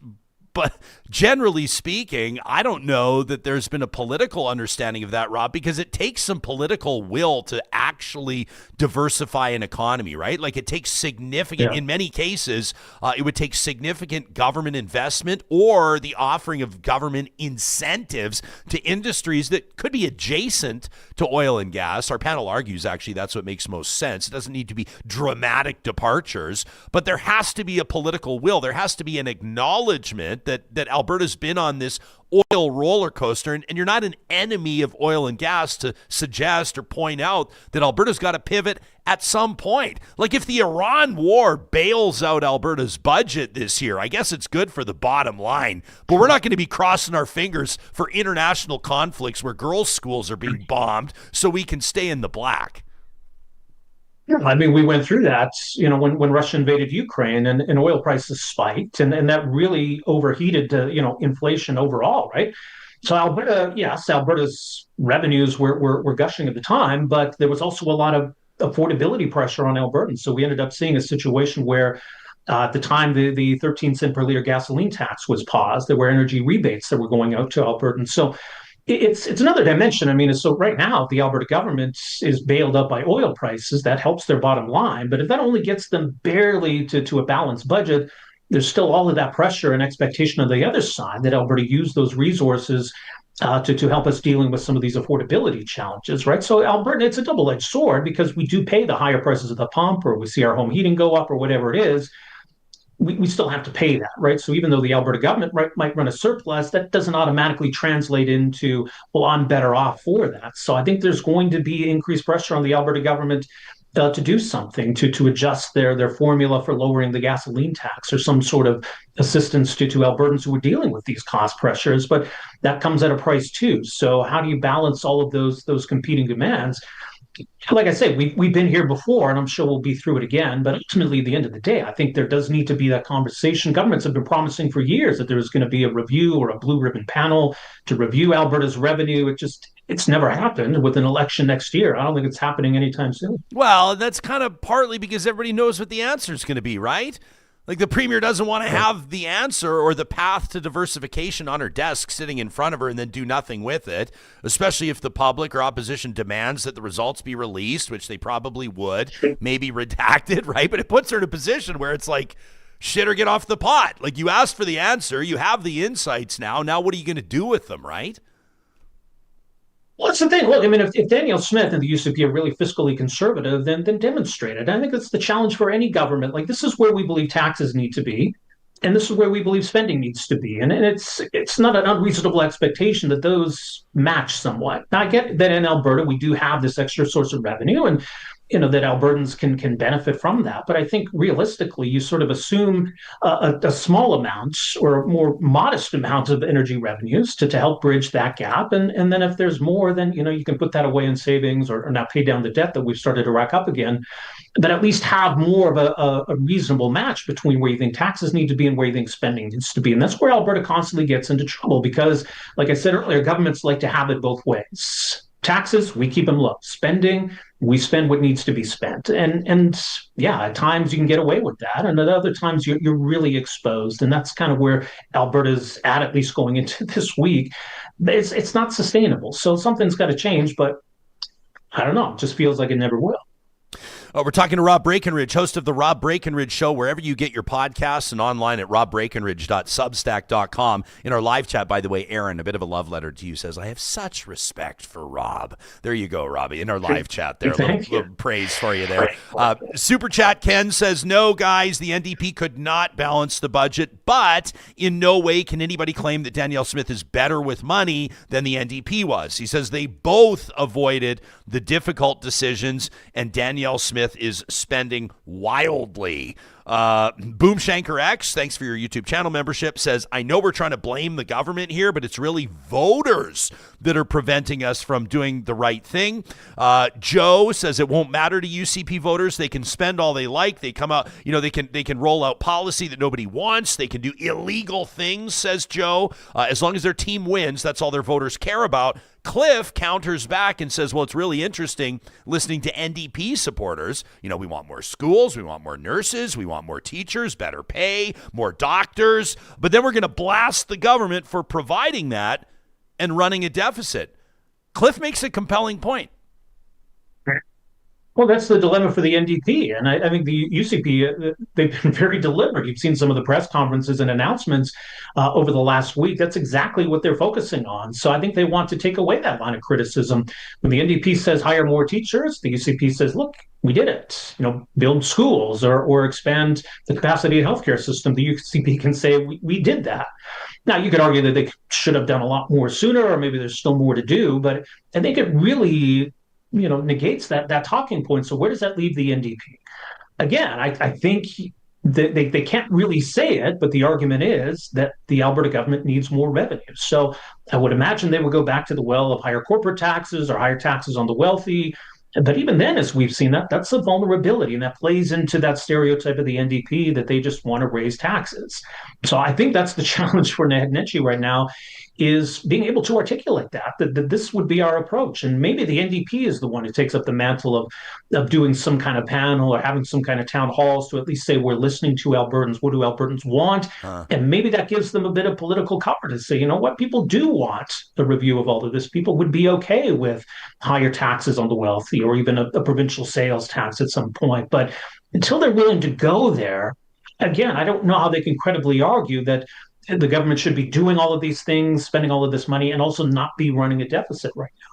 But generally speaking, I don't know that there's been a political understanding of that, Rob, because it takes some political will to actually diversify an economy, right? Like it takes significant, in many cases, it would take significant government investment or the offering of government incentives to industries that could be adjacent to oil and gas. Our panel argues, actually, that's what makes most sense. It doesn't need to be dramatic departures, but there has to be a political will. There has to be an acknowledgement that Alberta's been on this oil roller coaster, and you're not an enemy of oil and gas to suggest or point out that Alberta's got to pivot at some point. Like if the Iran war bails out Alberta's budget this year, I guess it's good for the bottom line, but we're not going to be crossing our fingers for international conflicts where girls' schools are being bombed so we can stay in the black. I mean, we went through that, when Russia invaded Ukraine and oil prices spiked, and that really overheated, inflation overall, right? So Alberta, yes, Alberta's revenues were gushing at the time, but there was also a lot of affordability pressure on Albertans. So we ended up seeing a situation where at the time, the 13 cent per liter gasoline tax was paused. There were energy rebates that were going out to Albertans. So it's another dimension. I mean, so right now, the Alberta government is bailed up by oil prices. That helps their bottom line. But if that only gets them barely to a balanced budget, there's still all of that pressure and expectation on the other side that Alberta use those resources to help us dealing with some of these affordability challenges, right? So Alberta, it's a double-edged sword because we do pay the higher prices at the pump, or we see our home heating go up, or whatever it is. We still have to pay that, right? So even though the Alberta government might run a surplus, that doesn't automatically translate into, well, I'm better off for that. So I think there's going to be increased pressure on the Alberta government to do something, to adjust their formula for lowering the gasoline tax or some sort of assistance to Albertans who are dealing with these cost pressures. But that comes at a price too. So how do you balance all of those competing demands? Like I say, we've been here before, and I'm sure we'll be through it again. But ultimately, at the end of the day, I think there does need to be that conversation. Governments have been promising for years that there was going to be a review or a blue ribbon panel to review Alberta's revenue. It's never happened. With an election next year, I don't think it's happening anytime soon. Well, that's kind of partly because everybody knows what the answer is going to be, right? Like the premier doesn't want to have the answer or the path to diversification on her desk sitting in front of her and then do nothing with it, especially if the public or opposition demands that the results be released, which they probably would, maybe redacted, right? But it puts her in a position where it's like, shit or get off the pot. Like you asked for the answer, you have the insights now. Now what are you going to do with them, right? Well, that's the thing. Look, I mean, if Danielle Smith and the UCP are really fiscally conservative, then demonstrate it. I think that's the challenge for any government. Like, this is where we believe taxes need to be, and this is where we believe spending needs to be. And it's not an unreasonable expectation that those match somewhat. Now, I get that in Alberta, we do have this extra source of revenue, and that Albertans can benefit from that. But I think realistically, you sort of assume a small amount or a more modest amount of energy revenues to help bridge that gap. And then if there's more, then, you can put that away in savings or now pay down the debt that we've started to rack up again. But at least have more of a reasonable match between where you think taxes need to be and where you think spending needs to be. And that's where Alberta constantly gets into trouble because, like I said earlier, governments like to have it both ways. Taxes, we keep them low. Spending, we spend what needs to be spent. And yeah, at times you can get away with that. And at other times you're really exposed. And that's kind of where Alberta's at least going into this week. It's not sustainable. So something's got to change, but I don't know. It just feels like it never will. We're talking to Rob Breakenridge, host of the Rob Breakenridge Show, wherever you get your podcasts and online at robbreakenridge.substack.com. In our live chat, by the way, Aaron, a bit of a love letter to you, says, I have such respect for Rob. There you go, Robbie, in our live chat there. A little praise for you there. Super Chat Ken says, no, guys, the NDP could not balance the budget, but in no way can anybody claim that Danielle Smith is better with money than the NDP was. He says they both avoided the difficult decisions, and Danielle Smith is spending wildly. Boomshanker X, thanks for your YouTube channel membership, says, I know we're trying to blame the government here, but it's really voters that are preventing us from doing the right thing. Joe says it won't matter to UCP voters. They can spend all they like. They come out, they can roll out policy that nobody wants. They can do illegal things, says Joe. As long as their team wins, that's all their voters care about. Cliff counters back and says, well, it's really interesting listening to NDP supporters. We want more schools, we want more nurses, we want more teachers, better pay, more doctors. But then we're going to blast the government for providing that and running a deficit. Cliff makes a compelling point. Well, that's the dilemma for the NDP. And I think the UCP, they've been very deliberate. You've seen some of the press conferences and announcements over the last week. That's exactly what they're focusing on. So I think they want to take away that line of criticism. When the NDP says hire more teachers, the UCP says, look, we did it. Build schools or expand the capacity of the healthcare system. The UCP can say we did that. Now, you could argue that they should have done a lot more sooner, or maybe there's still more to do. But I think it really negates that talking point. So where does that leave the NDP? Again, I think that they can't really say it, but the argument is that the Alberta government needs more revenue. So I would imagine they would go back to the well of higher corporate taxes or higher taxes on the wealthy. But even then, as we've seen, that's a vulnerability, and that plays into that stereotype of the NDP that they just want to raise taxes. So I think that's the challenge for Nenshi right now, is being able to articulate that this would be our approach. And maybe the NDP is the one who takes up the mantle of doing some kind of panel or having some kind of town halls to at least say we're listening to Albertans. What do Albertans want? And maybe that gives them a bit of political cover to say, what, people do want a review of all of this. People would be okay with higher taxes on the wealthy or even a provincial sales tax at some point. But until they're willing to go there, again, I don't know how they can credibly argue that the government should be doing all of these things, spending all of this money, and also not be running a deficit right now.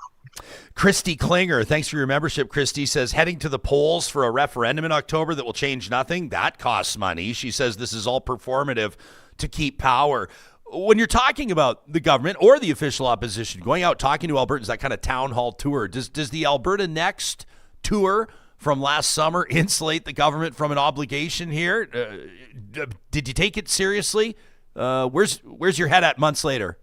Christy Klinger, thanks for your membership, Christy, says heading to the polls for a referendum in October that will change nothing, that costs money. She says this is all performative to keep power. When you're talking about the government or the official opposition, going out talking to Albertans, that kind of town hall tour, does the Alberta Next tour from last summer insulate the government from an obligation here? Did you take it seriously? Where's your head at months later?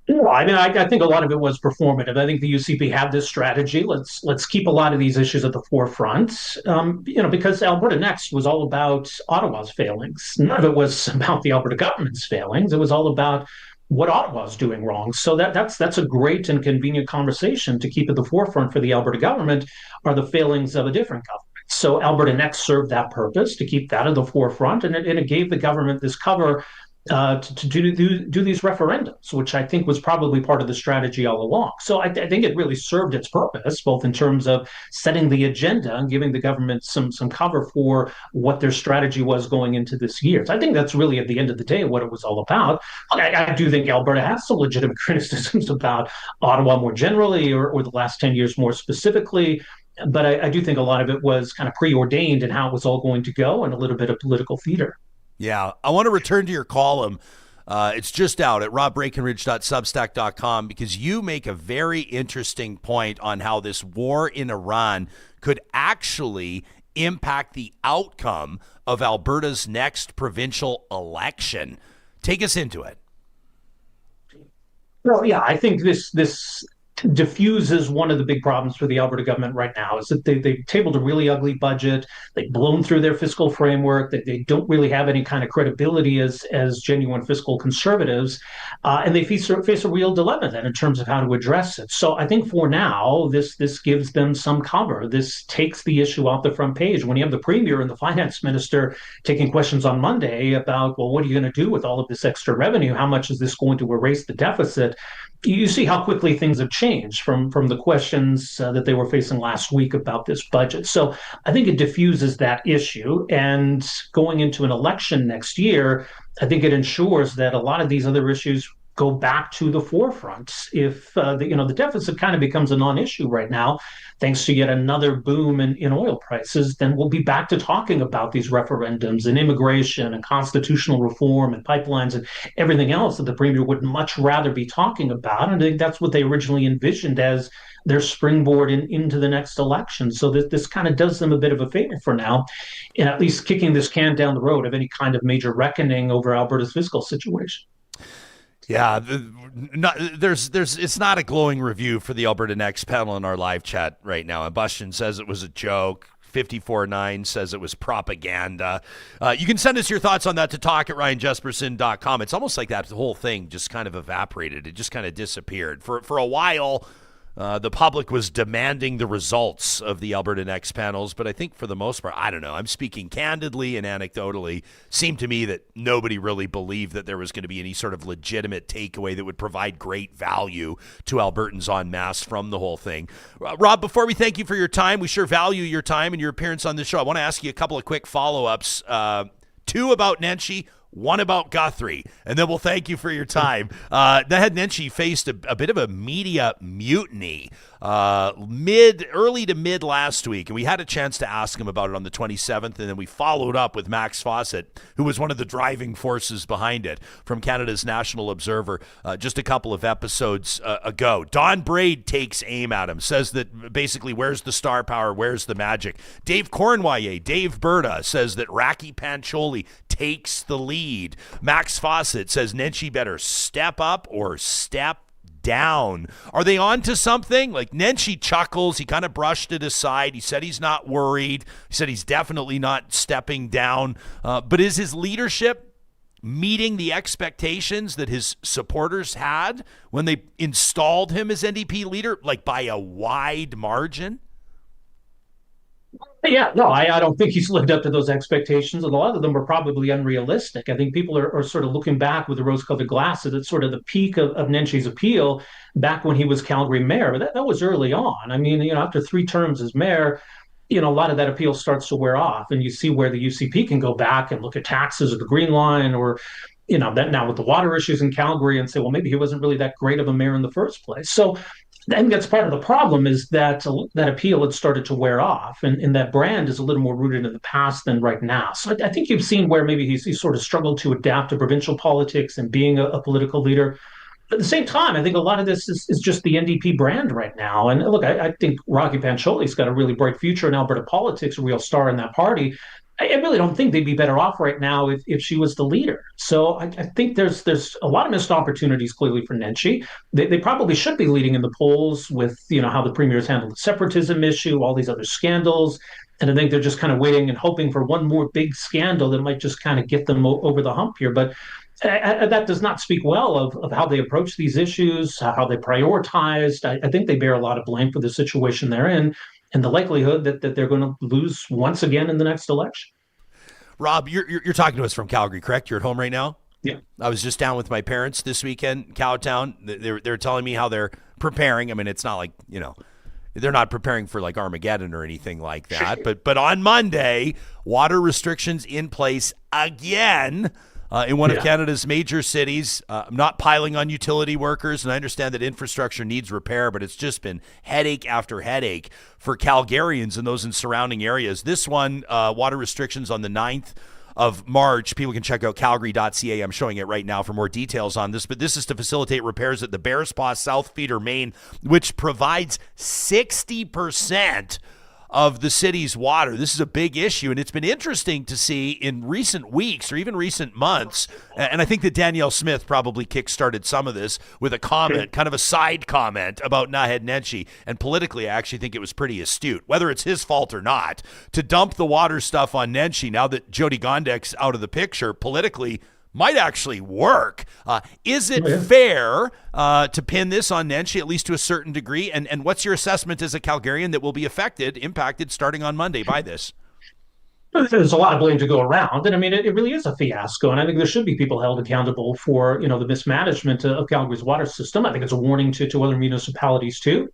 Well, I think a lot of it was performative. I think the UCP had this strategy. Let's keep a lot of these issues at the forefront. Because Alberta Next was all about Ottawa's failings. None of it was about the Alberta government's failings. It was all about what Ottawa's doing wrong. So that's a great and convenient conversation to keep at the forefront for the Alberta government are the failings of a different government. So Alberta Next served that purpose, to keep that at the forefront, and it gave the government this cover to do these referendums, which I think was probably part of the strategy all along. So I think it really served its purpose, both in terms of setting the agenda and giving the government some cover for what their strategy was going into this year. So I think that's really, at the end of the day, what it was all about. I do think Alberta has some legitimate criticisms about Ottawa more generally, or the last 10 years more specifically. But I do think a lot of it was kind of preordained in how it was all going to go, and a little bit of political theater. Yeah. I want to return to your column. It's just out at robbreakenridge.substack.com, because you make a very interesting point on how this war in Iran could actually impact the outcome of Alberta's next provincial election. Take us into it. Well, yeah, I think this diffuses one of the big problems for the Alberta government right now, is that they've tabled a really ugly budget. They've blown through their fiscal framework. They don't really have any kind of credibility as genuine fiscal conservatives. And they face a real dilemma then in terms of how to address it. So I think for now, this gives them some cover. This takes the issue off the front page. When you have the Premier and the Finance Minister taking questions on Monday about, well, what are you going to do with all of this extra revenue? How much is this going to erase the deficit? you see how quickly things have changed from the questions that they were facing last week about this budget. So I think it diffuses that issue. And going into an election next year, I think it ensures that a lot of these other issues go back to the forefront. If the deficit kind of becomes a non-issue right now, thanks to yet another boom in oil prices, then we'll be back to talking about these referendums and immigration and constitutional reform and pipelines and everything else that the premier would much rather be talking about. And I think that's what they originally envisioned as their springboard into the next election. So this kind of does them a bit of a favor for now, in at least kicking this can down the road of any kind of major reckoning over Alberta's fiscal situation. Yeah, it's not a glowing review for the Alberta Next panel in our live chat right now. And Bustion says it was a joke. 54.9 says it was propaganda. You can send us your thoughts on that to talk@ryanjesperson.com. It's almost like that whole thing just kind of evaporated. It just kind of disappeared. For a while, the public was demanding the results of the Alberta Next panels, but I think for the most part, I don't know, I'm speaking candidly and anecdotally, seemed to me that nobody really believed that there was going to be any sort of legitimate takeaway that would provide great value to Albertans en masse from the whole thing. Rob, before we thank you for your time, we sure value your time and your appearance on this show. I want to ask you a couple of quick follow-ups, two about Nenshi, one about Guthrie, and then we'll thank you for your time. Naheed Nenshi faced a bit of a media mutiny early to mid last week, and we had a chance to ask him about it on the 27th, and then we followed up with Max Fawcett, who was one of the driving forces behind it, from Canada's National Observer just a couple of episodes ago. Don Braid takes aim at him, says that basically, where's the star power, where's the magic? Dave Cornwallier, Dave Berta, says that Rakhi Pancholi takes the lead. Max Fawcett says Nenshi better step up or step down. Are they on to something? Like, Nenshi chuckles. He kind of brushed it aside. He said he's not worried. He said he's definitely not stepping down. But is his leadership meeting the expectations that his supporters had when they installed him as NDP leader, like by a wide margin? Yeah, no, I don't think he's lived up to those expectations, and a lot of them were probably unrealistic. I think people are sort of looking back with the rose-colored glasses at sort of the peak of Nenshi's appeal back when he was Calgary mayor, but that was early on. I mean, after 3 terms as mayor, a lot of that appeal starts to wear off, and you see where the UCP can go back and look at taxes or the Green Line or, that now with the water issues in Calgary and say, well, maybe he wasn't really that great of a mayor in the first place. So I think that's part of the problem, is that that appeal had started to wear off, and that brand is a little more rooted in the past than right now. So I think you've seen where maybe he's sort of struggled to adapt to provincial politics and being a political leader. But at the same time, I think a lot of this is just the NDP brand right now. And look, I think Rakhi Pancholi's got a really bright future in Alberta politics, a real star in that party. I really don't think they'd be better off right now if she was the leader. So I think there's a lot of missed opportunities clearly for Nenshi. They probably should be leading in the polls with how the premier's handled the separatism issue, all these other scandals. And I think they're just kind of waiting and hoping for one more big scandal that might just kind of get them over the hump here. But that does not speak well of how they approach these issues, how they prioritized. I think they bear a lot of blame for the situation they're in, and the likelihood that they're going to lose once again in the next election. Rob, you're talking to us from Calgary, correct? You're at home right now? Yeah. I was just down with my parents this weekend, Cowtown. They're telling me how they're preparing. I mean, it's not like, they're not preparing for like Armageddon or anything like that. But on Monday, water restrictions in place again in one of Canada's major cities. I'm not piling on utility workers, and I understand that infrastructure needs repair, but it's just been headache after headache for Calgarians and those in surrounding areas. This one, water restrictions on the 9th of March. People can check out calgary.ca. I'm showing it right now for more details on this, but this is to facilitate repairs at the Bearspaw South Feeder main, which provides 60% of the city's water. This is a big issue, and it's been interesting to see in recent weeks or even recent months, and I think that Danielle Smith probably kickstarted some of this with a comment, kind of a side comment about Naheed Nenshi, and politically I actually think it was pretty astute, whether it's his fault or not, to dump the water stuff on Nenshi now that Jody Gondek's out of the picture. Politically might actually work. Is it fair to pin this on Nenshi, at least to a certain degree? And what's your assessment as a Calgarian that will be impacted starting on Monday by this? There's a lot of blame to go around, and I mean, it really is a fiasco. And I think there should be people held accountable for, the mismanagement of Calgary's water system. I think it's a warning to other municipalities too.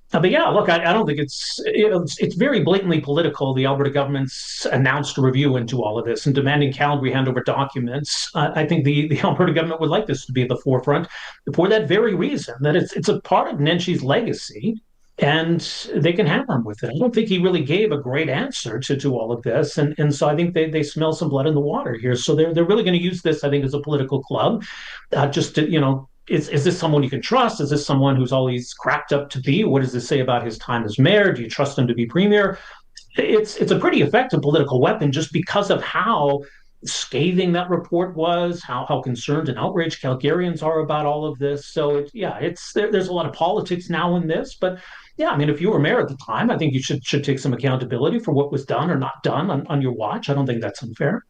But yeah, look, I don't think it's very blatantly political. The Alberta government's announced a review into all of this and demanding Calgary hand over documents. I think the Alberta government would like this to be at the forefront for that very reason, that it's a part of Nenshi's legacy, and they can hammer him with it. I don't think he really gave a great answer to all of this, and so I think they smell some blood in the water here. So they're really going to use this, I think, as a political club, just to Is this someone you can trust? Is this someone who's all he's cracked up to be? What does this say about his time as mayor? Do you trust him to be premier? It's a pretty effective political weapon just because of how scathing that report was, how concerned and outraged Calgarians are about all of this. So there's a lot of politics now in this, but yeah, I mean, if you were mayor at the time, I think you should take some accountability for what was done or not done on your watch. I don't think that's unfair.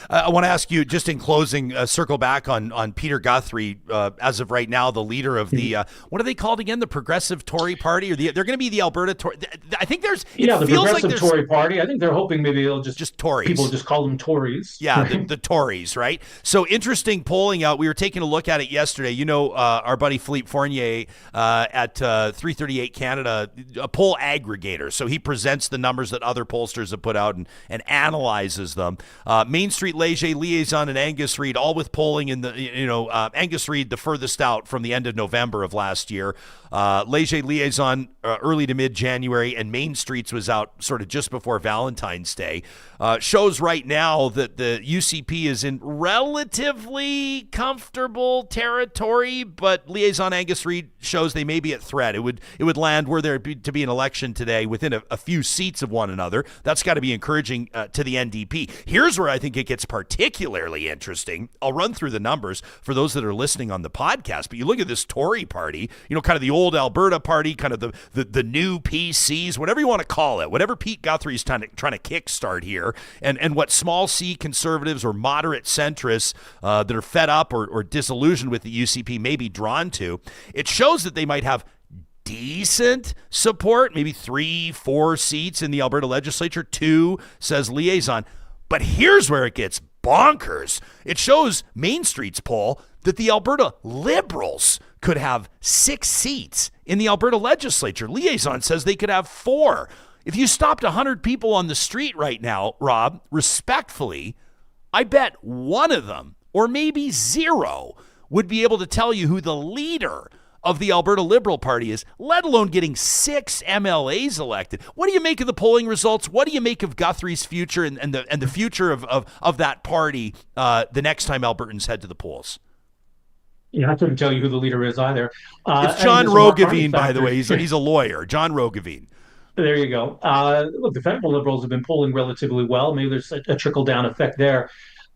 I want to ask you, just in closing, circle back on Peter Guthrie, as of right now, the leader of the, what are they called again? The Progressive Tory Party? They're going to be the Alberta Tory. I think the Progressive Tory Party. I think they're hoping maybe they'll just Tories. People just call them Tories. Yeah, the Tories, right? So interesting polling out. We were taking a look at it yesterday. Our buddy Philippe Fournier at 338 Canada, a poll aggregator. So he presents the numbers that other pollsters have put out and analyzes them. Main Street Léger, Liaison, and Angus Reid, all with polling in the, Angus Reid the furthest out from the end of November of last year. Léger, Liaison early to mid-January, and Main Street's was out sort of just before Valentine's Day. Shows right now that the UCP is in relatively comfortable territory, but Liaison Angus Reid shows they may be at threat. It would land were there to be an election today within a few seats of one another. That's got to be encouraging to the NDP. Here's where I think it gets particularly interesting. I'll run through the numbers for those that are listening on the podcast, but you look at this Tory party, kind of the old Alberta party, kind of the new PCs, whatever you want to call it, whatever Pete Guthrie's trying to kickstart here, and what small C conservatives or moderate centrists that are fed up or disillusioned with the UCP may be drawn to. It shows that they might have decent support, maybe 3-4 seats in the Alberta legislature. 2, says Liaison. But here's where it gets bonkers. It shows Main Street's poll that the Alberta Liberals could have 6 seats in the Alberta legislature. Liaison says they could have 4. If you stopped 100 people on the street right now, Rob, respectfully, I bet one of them, or maybe 0, would be able to tell you who the leader of the Alberta Liberal Party is, let alone getting 6 MLAs elected. What do you make of the polling results? What do you make of Guthrie's future and the future of that party the next time Albertans head to the polls? Yeah, I couldn't tell you who the leader is either. It's John Roggeveen, by the way. He's a lawyer. John Roggeveen. There you go. Look, the federal Liberals have been polling relatively well. Maybe there's a trickle-down effect there.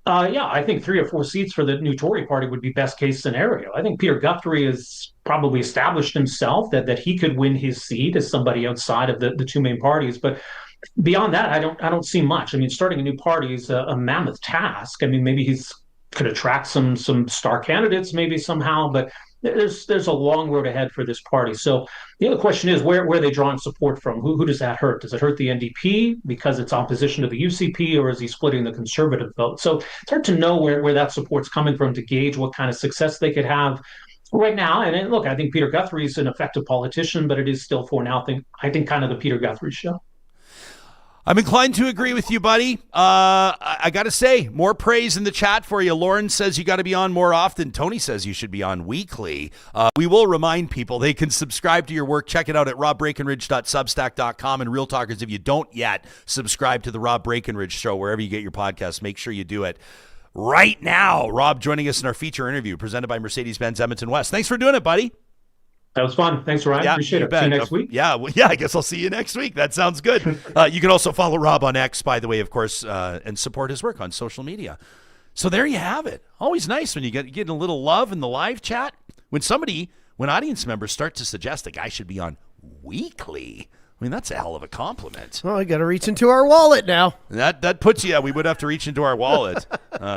I think 3 or 4 seats for the new Tory party would be best case scenario. I think Peter Guthrie has probably established himself that he could win his seat as somebody outside of the 2 main parties. But beyond that, I don't see much. I mean, starting a new party is a mammoth task. I mean, maybe he's could attract some star candidates maybe somehow, but there's a long road ahead for this party. So the other question is where are they drawing support from? Who does that hurt? Does it hurt the NDP because it's opposition to the UCP, or is he splitting the Conservative vote? So it's hard to know where that support's coming from to gauge what kind of success they could have right now. And look, I think Peter Guthrie's an effective politician, but it is still for now, I think kind of the Peter Guthrie show. I'm inclined to agree with you, buddy. I got to say, more praise in the chat for you. Lauren says you got to be on more often. Tony says you should be on weekly. We will remind people they can subscribe to your work. Check it out at robbreakenridge.substack.com. And Real Talkers, if you don't yet subscribe to the Rob Breakenridge Show, wherever you get your podcasts, make sure you do it right now. Rob joining us in our feature interview presented by Mercedes-Benz Edmonton West. Thanks for doing it, buddy. That was fun. Thanks, Ryan. Yeah, appreciate it. See you next week. Yeah, I guess I'll see you next week. That sounds good. You can also follow Rob on X, by the way, of course, and support his work on social media. So there you have it. Always nice when you get a little love in the live chat. When audience members start to suggest a guy should be on weekly, I mean, that's a hell of a compliment. Oh, I got to reach into our wallet now. That puts you, we would have to reach into our wallet.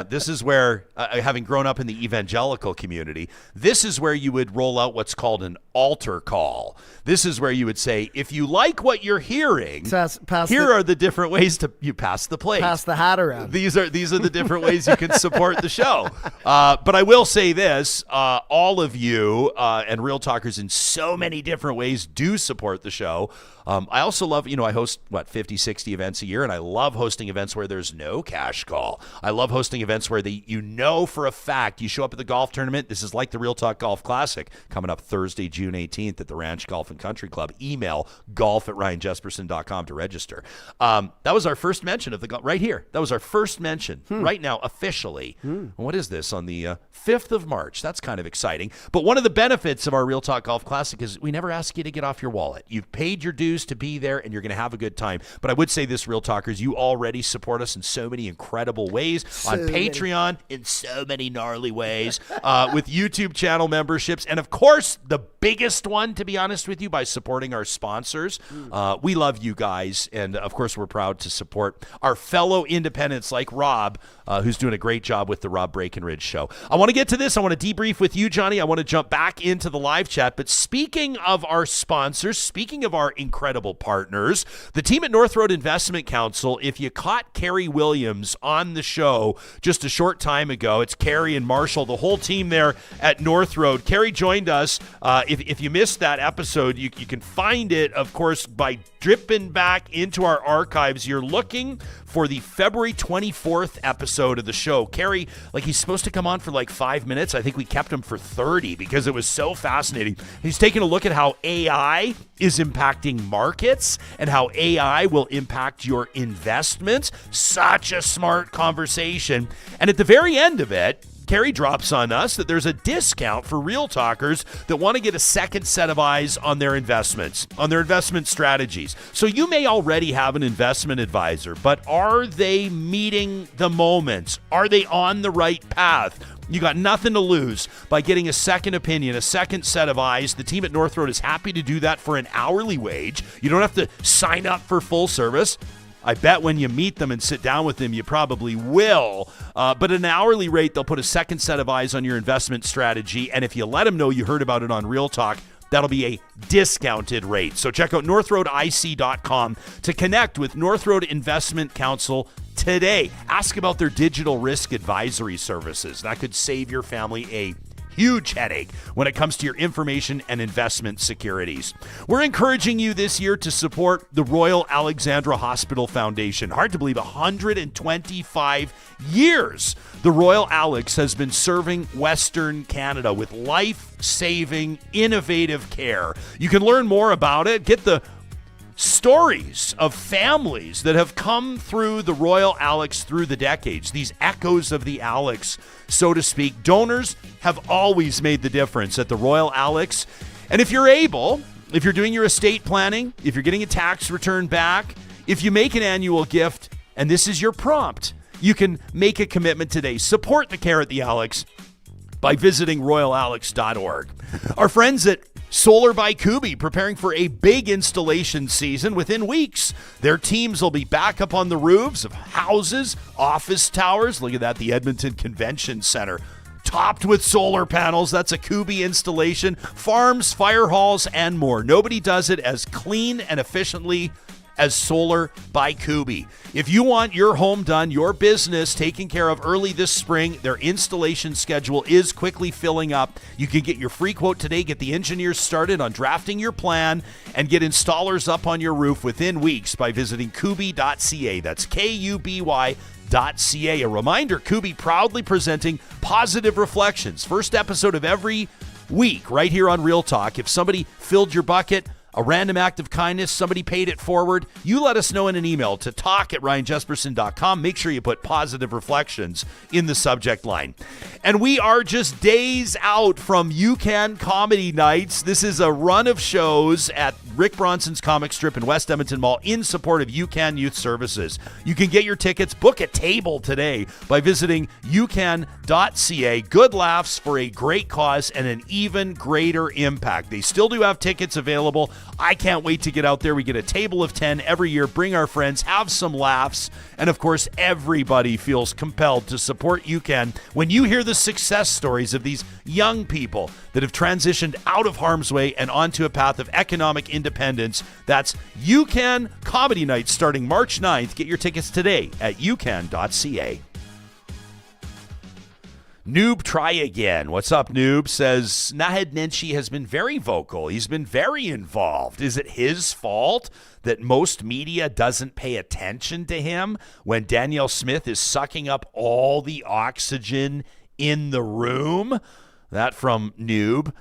This is where, having grown up in the evangelical community, this is where you would roll out what's called an altar call. This is where you would say, if you like what you're hearing, here are the different ways you pass the plate. Pass the hat around. These are the different ways you can support the show. But I will say this, all of you and Real Talkers in so many different ways do support the show. I also love, I host, 50, 60 events a year, and I love hosting events where there's no cash call. I love hosting events where for a fact, you show up at the golf tournament. This is like the Real Talk Golf Classic coming up Thursday, June 18th at the Ranch Golf and Country Club. Email golf@ryanjesperson.com to register. That was our first mention of right here. That was our first mention right now, officially. What is this? On the 5th of March. That's kind of exciting. But one of the benefits of our Real Talk Golf Classic is we never ask you to get off your wallet. You've paid your dues to be there, and you're going to have a good time. But I would say this, Real Talkers, you already support us in so many incredible ways. On Patreon, in so many gnarly ways, with YouTube channel memberships, and of course, the biggest one, to be honest with you, by supporting our sponsors. We love you guys, and of course, we're proud to support our fellow independents like Rob, who's doing a great job with the Rob Breakenridge Show. I want to get to this. I want to debrief with you, Johnny. I want to jump back into the live chat. But speaking of our sponsors, speaking of our incredible partners, the team at North Road Investment Council, if you caught Carrie Williams on the show just a short time ago, it's Carrie and Marshall, the whole team there at North Road. Carrie joined us. If you missed that episode, you can find it, of course, by dripping back into our archives. You're looking for the February 24th episode of the show. Carrie, he's supposed to come on for 5 minutes. I think we kept him for 30 because it was so fascinating. He's taking a look at how AI is impacting markets and how AI will impact your investments. Such a smart conversation. And at the very end of it, Carrie drops on us that there's a discount for Real Talkers that want to get a second set of eyes on their investments, on their investment strategies. So you may already have an investment advisor, but are they meeting the moments? Are they on the right path? You got nothing to lose by getting a second opinion, a second set of eyes. The team at North Road is happy to do that for an hourly wage. You don't have to sign up for full service. I bet when you meet them and sit down with them, you probably will. But at an hourly rate, they'll put a second set of eyes on your investment strategy. And if you let them know you heard about it on Real Talk, that'll be a discounted rate. So check out northroadic.com to connect with North Road Investment Council today. Ask about their digital risk advisory services. That could save your family a huge headache when it comes to your information and investment securities. We're encouraging you this year to support the Royal Alexandra Hospital Foundation. Hard to believe, 125 years the Royal Alex has been serving Western Canada with life-saving, innovative care. You can learn more about it. Get the stories of families that have come through the Royal Alex through the decades, these echoes of the Alex, so to speak. Donors have always made the difference at the Royal Alex. And if you're able, if you're doing your estate planning, if you're getting a tax return back, if you make an annual gift, and this is your prompt, you can make a commitment today. Support the care at the Alex by visiting royalalex.org. Our friends at Solar by Kubi preparing for a big installation season within weeks. Their teams will be back up on the roofs of houses, office towers. Look at that, the Edmonton Convention Center, topped with solar panels. That's a Kubi installation. Farms, fire halls, and more. Nobody does it as clean and efficiently as Solar by Kubi. If you want your home done, your business taken care of early this spring, their installation schedule is quickly filling up. You can get your free quote today, get the engineers started on drafting your plan, and get installers up on your roof within weeks by visiting kubi.ca. That's KUBY.ca. A reminder, Kubi proudly presenting Positive Reflections. First episode of every week right here on Real Talk. If somebody filled your bucket, a random act of kindness, somebody paid it forward, you let us know in an email to talk@ryanjesperson.com. Make sure you put Positive Reflections in the subject line. And we are just days out from UCAN Comedy Nights. This is a run of shows at Rick Bronson's Comic Strip in West Edmonton Mall in support of UCAN Youth Services. You can get your tickets, book a table today by visiting ucan.ca. Good laughs for a great cause and an even greater impact. They still do have tickets available. I can't wait to get out there. We get a table of 10 every year, bring our friends, have some laughs, and of course, everybody feels compelled to support UCAN when you hear the success stories of these young people that have transitioned out of harm's way and onto a path of economic independence. That's UCAN Comedy Night starting March 9th. Get your tickets today at ucan.ca. Noob Try Again. What's up, Noob? Says, Naheed Nenshi has been very vocal. He's been very involved. Is it his fault that most media doesn't pay attention to him when Danielle Smith is sucking up all the oxygen in the room? That from Noob.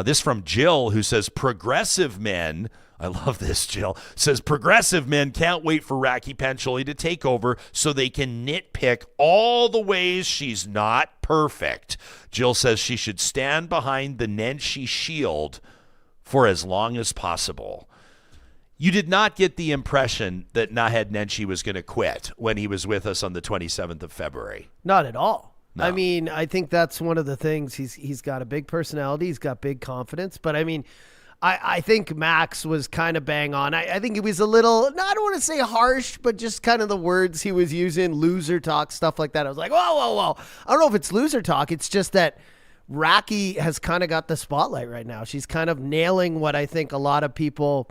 This from Jill, who says, progressive men, I love this, Jill, says progressive men can't wait for Rakhi Pancholi to take over so they can nitpick all the ways she's not perfect. Jill says she should stand behind the Nenshi shield for as long as possible. You did not get the impression that Naheed Nenshi was going to quit when he was with us on the 27th of February. Not at all. No. I mean, I think that's one of the things. He's got a big personality. He's got big confidence. But I mean, I think Max was kind of bang on. I think it was a little, no, I don't want to say harsh, but just kind of the words he was using, loser talk, stuff like that. I was like, whoa. I don't know if it's loser talk. It's just that Rakhi has kind of got the spotlight right now. She's kind of nailing what I think a lot of people,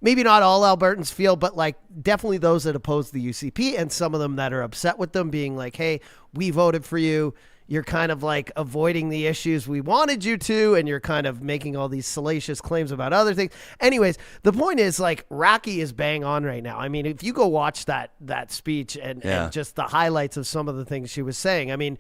maybe not all Albertans feel, but like definitely those that oppose the UCP and some of them that are upset with them being like, hey, we voted for you. You're kind of like avoiding the issues we wanted you to, and you're kind of making all these salacious claims about other things. Anyways, the point is like Rakhi is bang on right now. I mean, if you go watch that speech and just the highlights of some of the things she was saying, I mean,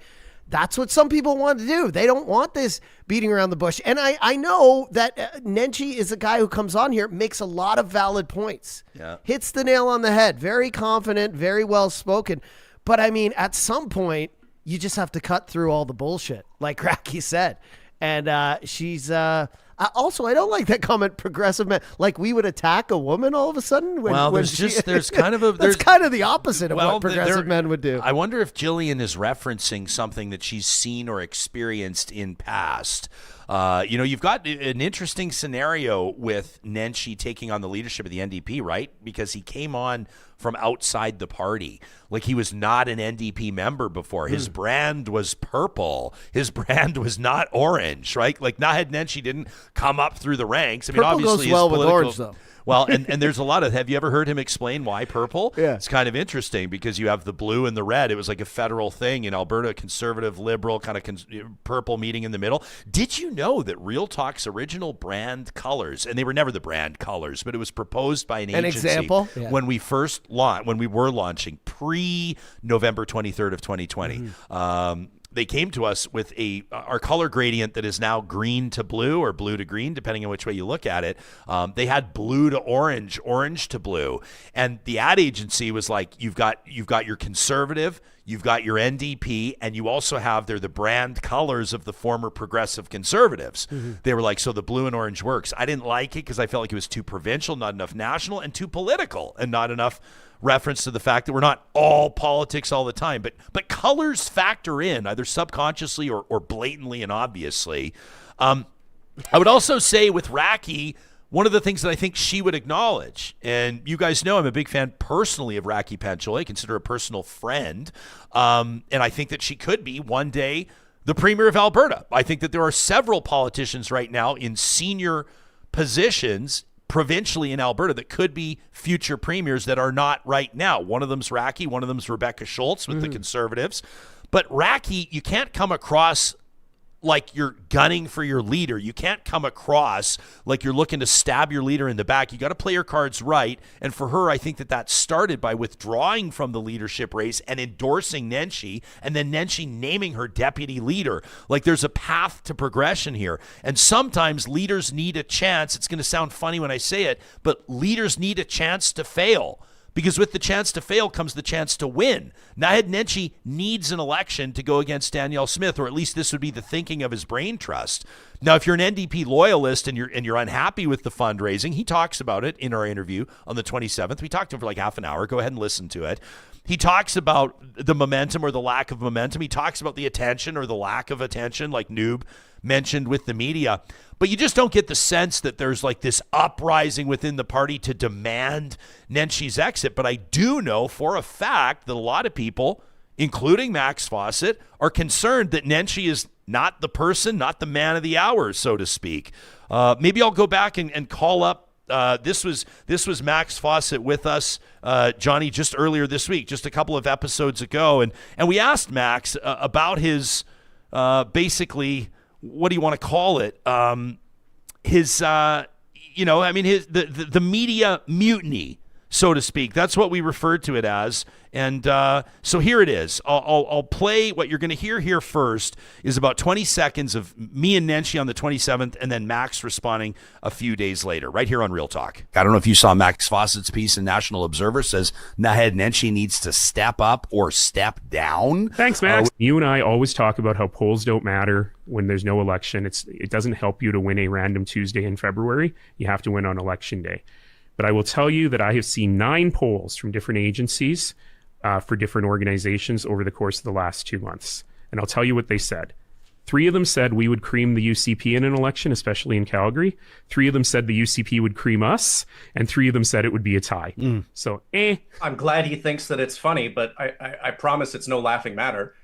that's what some people want to do. They don't want this beating around the bush. And I know that Nenshi is a guy who comes on here, makes a lot of valid points, hits the nail on the head, very confident, very well spoken. But I mean, at some point, you just have to cut through all the bullshit, like Rakhi said. And she's also, I don't like that comment, progressive men. Like we would attack a woman all of a sudden. There's kind of a... That's kind of the opposite of what progressive men would do. I wonder if Jillian is referencing something that she's seen or experienced in past. You've got an interesting scenario with Nenshi taking on the leadership of the NDP, right? Because he came on from outside the party. Like he was not an NDP member before. His brand was purple. His brand was not orange, right? Like Naheed Nenshi didn't come up through the ranks. I mean, purple obviously goes well with orange, though. Well, and there's a lot of, have you ever heard him explain why purple? Yeah. It's kind of interesting because you have the blue and the red. It was like a federal thing in Alberta, conservative, liberal, kind of purple meeting in the middle. Did you know that Real Talk's original brand colors, and they were never the brand colors, but it was proposed by an agency example? when we first when we were launching pre-November 23rd of 2020. They came to us with our color gradient that is now green to blue or blue to green, depending on which way you look at it. They had blue to orange, orange to blue. And the ad agency was like, you've got your conservative, you've got your NDP, and you also have, they're the brand colors of the former progressive conservatives. They were like, so the blue and orange works. I didn't like it because I felt like it was too provincial, not enough national, and too political, and not enough reference to the fact that we're not all politics all the time, but colors factor in either subconsciously or blatantly and obviously. I would also say with Rakhi, one of the things that I think she would acknowledge, and you guys know I'm a big fan personally of Rakhi Pancholi, I consider her a personal friend, and I think that she could be one day the Premier of Alberta. I think that there are several politicians right now in senior positions provincially in Alberta that could be future premiers that are not right now. One of them's Rakhi, one of them's Rebecca Schultz with the Conservatives. But Rakhi, you can't come across like you're gunning for your leader. You can't come across like you're looking to stab your leader in the back. You got to play your cards right. And for her, I think that started by withdrawing from the leadership race and endorsing Nenshi, and then Nenshi naming her deputy leader. Like there's a path to progression here. And sometimes leaders need a chance. It's going to sound funny when I say it, but leaders need a chance to fail. Because with the chance to fail comes the chance to win. Naheed Nenshi needs an election to go against Danielle Smith, or at least this would be the thinking of his brain trust. Now, if you're an NDP loyalist and you're unhappy with the fundraising, he talks about it in our interview on the 27th. We talked to him for like half an hour. Go ahead and listen to it. He talks about the momentum or the lack of momentum. He talks about the attention or the lack of attention, like Noob mentioned with the media. But you just don't get the sense that there's like this uprising within the party to demand Nenshi's exit. But I do know for a fact that a lot of people, including Max Fawcett, are concerned that Nenshi is not the person, not the man of the hour, so to speak. Maybe I'll go back and call up. This was Max Fawcett with us, Johnny, just earlier this week, just a couple of episodes ago. And we asked Max about his basically, what do you want to call it? His, the media mutiny, so to speak. That's what we referred to it as. And so here it is. I'll play what you're going to hear here first is about 20 seconds of me and Nenshi on the 27th, and then Max responding a few days later, right here on Real Talk. I don't know if you saw Max Fawcett's piece in National Observer, says Naheed Nenshi needs to step up or step down. Thanks, Max. You and I always talk about how polls don't matter when there's no election. It doesn't help you to win a random Tuesday in February. You have to win on Election Day. But I will tell you that I have seen 9 polls from different agencies for different organizations over the course of the last 2 months. And I'll tell you what they said. 3 of them said we would cream the UCP in an election, especially in Calgary. 3 of them said the UCP would cream us, and 3 of them said it would be a tie. So, I'm glad he thinks that it's funny, but I promise it's no laughing matter.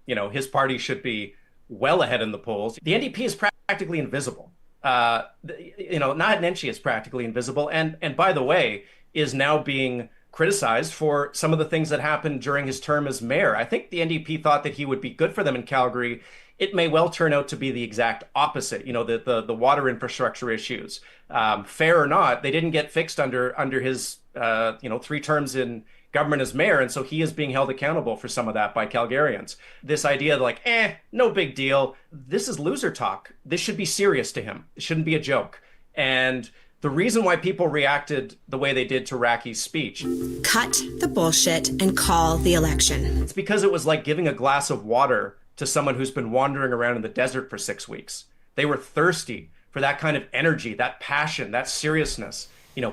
His party should be well ahead in the polls. The NDP is practically invisible. Naheed Nenshi is practically invisible, and by the way, is now being criticized for some of the things that happened during his term as mayor. I think the NDP thought that he would be good for them in Calgary. It may well turn out to be the exact opposite. The water infrastructure issues, fair or not, they didn't get fixed under his 3 terms in government as mayor, and so he is being held accountable for some of that by Calgarians. This idea that no big deal. This is loser talk. This should be serious to him. It shouldn't be a joke. And the reason why people reacted the way they did to Rakhi's speech. Cut the bullshit and call the election. It's because it was like giving a glass of water to someone who's been wandering around in the desert for 6 weeks. They were thirsty for that kind of energy, that passion, that seriousness.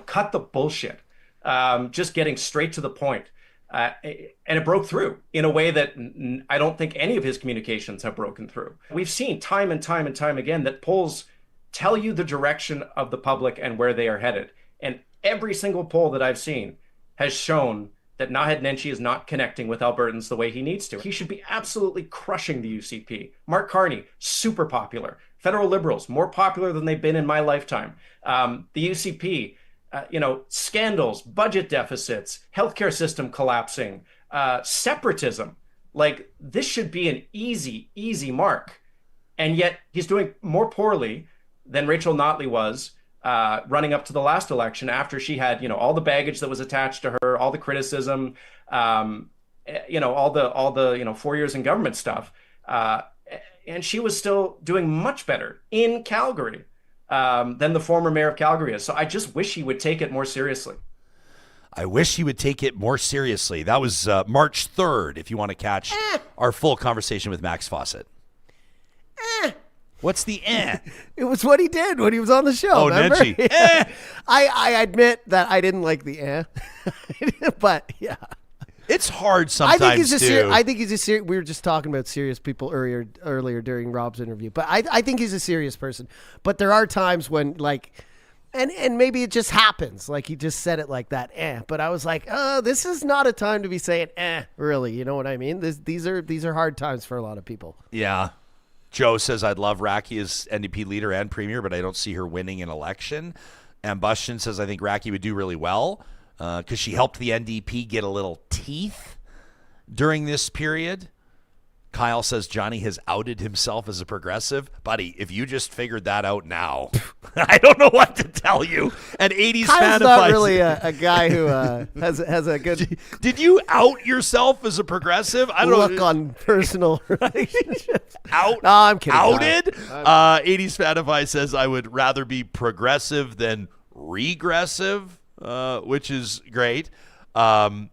Cut the bullshit. Just getting straight to the point. And it broke through in a way that I don't think any of his communications have broken through. We've seen time and time and time again that polls tell you the direction of the public and where they are headed. And every single poll that I've seen has shown that Naheed Nenshi is not connecting with Albertans the way he needs to. He should be absolutely crushing the UCP. Mark Carney, super popular. Federal Liberals, more popular than they've been in my lifetime. The UCP, scandals, budget deficits, healthcare system collapsing, separatism. Like, this should be an easy, easy mark. And yet he's doing more poorly than Rachel Notley was running up to the last election, after she had, all the baggage that was attached to her, all the criticism, all the 4 years in government stuff. And she was still doing much better in Calgary than the former mayor of Calgary is. So I just wish he would take it more seriously. I wish he would take it more seriously. That was March 3rd, if you want to catch our full conversation with Max Fawcett. What's the It was what he did when he was on the show. Oh, remember? Nenshi. I admit that I didn't like the but yeah. It's hard sometimes, I think he's a serious. We were just talking about serious people earlier during Rob's interview, but I think he's a serious person. But there are times when, like, and maybe it just happens, like he just said it like that. But I was like, this is not a time to be saying really. You know what I mean? These are hard times for a lot of people. Yeah. Joe says, I'd love Rakhi as NDP leader and premier, but I don't see her winning an election. And Bushton says, I think Rakhi would do really well because she helped the NDP get a little teeth during this period. Kyle says Johnny has outed himself as a progressive. Buddy, if you just figured that out now, I don't know what to tell you. An 80s Kyle's fan not really a guy who has a good... Did you out yourself as a progressive? I don't look know. On personal relationships. Out? No, I'm kidding. Outed? 80s Fanify says I would rather be progressive than regressive, which is great. Randy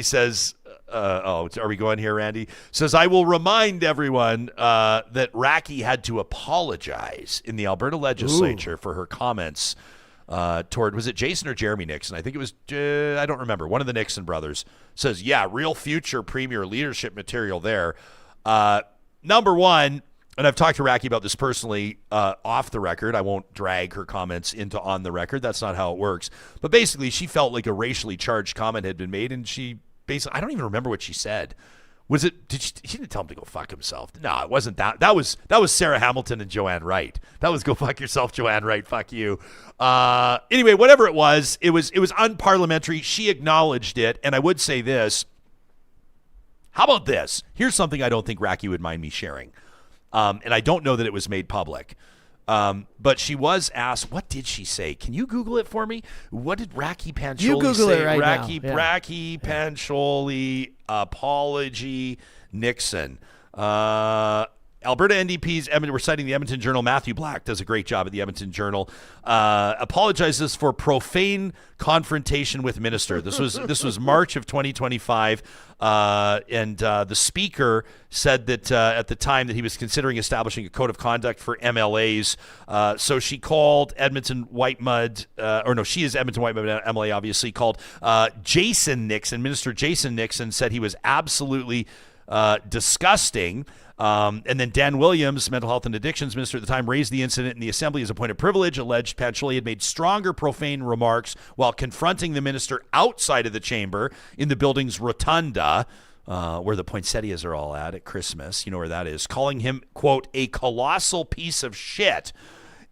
says... are we going here, Randy? Says, I will remind everyone that Rakhi had to apologize in the Alberta legislature for her comments toward, was it Jason or Jeremy Nixon? I think it was, I don't remember. One of the Nixon brothers says, yeah, real future premier leadership material there. number one, and I've talked to Rakhi about this personally off the record. I won't drag her comments into on the record. That's not how it works. But basically, she felt like a racially charged comment had been made, and she basically, I don't even remember what she said. Was it? She didn't tell him to go fuck himself. No, it wasn't that. That was Sarah Hamilton and Joanne Wright. That was go fuck yourself, Joanne Wright. Fuck you. Anyway, whatever it was unparliamentary. She acknowledged it, and I would say this. How about this? Here's something I don't think Rakhi would mind me sharing, and I don't know that it was made public. But she was asked, what did she say? Can you Google it for me? What did Rakhi Pancholi say? You Google it right now. Yeah. Rakhi Pancholi apology Nixon. Alberta NDP's we're citing the Edmonton Journal. Matthew Black does a great job at the Edmonton Journal. Apologizes for profane confrontation with minister. This was March of 2025, and the speaker said that at the time that he was considering establishing a code of conduct for MLAs. So she called Edmonton Whitemud, she is Edmonton Whitemud MLA, obviously, called Jason Nixon. Minister Jason Nixon said he was absolutely disgusting. And then Dan Williams, Mental Health and Addictions Minister at the time, raised the incident in the Assembly as a point of privilege, alleged Pancholi had made stronger profane remarks while confronting the minister outside of the chamber in the building's rotunda, where the poinsettias are all at Christmas. You know where that is. Calling him, quote, a colossal piece of shit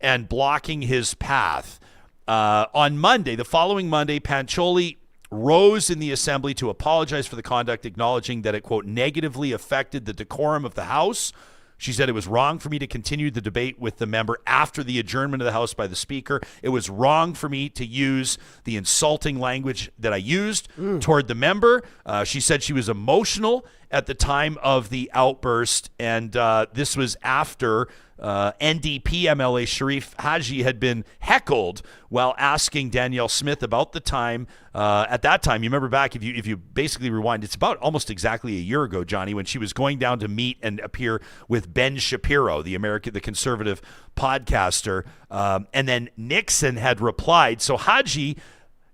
and blocking his path. On Monday, the following Monday, Pancholi rose in the Assembly to apologize for the conduct, acknowledging that it, quote, negatively affected the decorum of the House. She said it was wrong for me to continue the debate with the member after the adjournment of the House by the Speaker. It was wrong for me to use the insulting language that I used toward the member. She said she was emotional at the time of the outburst, and this was after NDP MLA Sharif Haji had been heckled while asking Danielle Smith about the time. At that time, you remember back, if you basically rewind, it's about almost exactly a year ago, Johnny, when she was going down to meet and appear with Ben Shapiro, the conservative podcaster, and then Nixon had replied. So Haji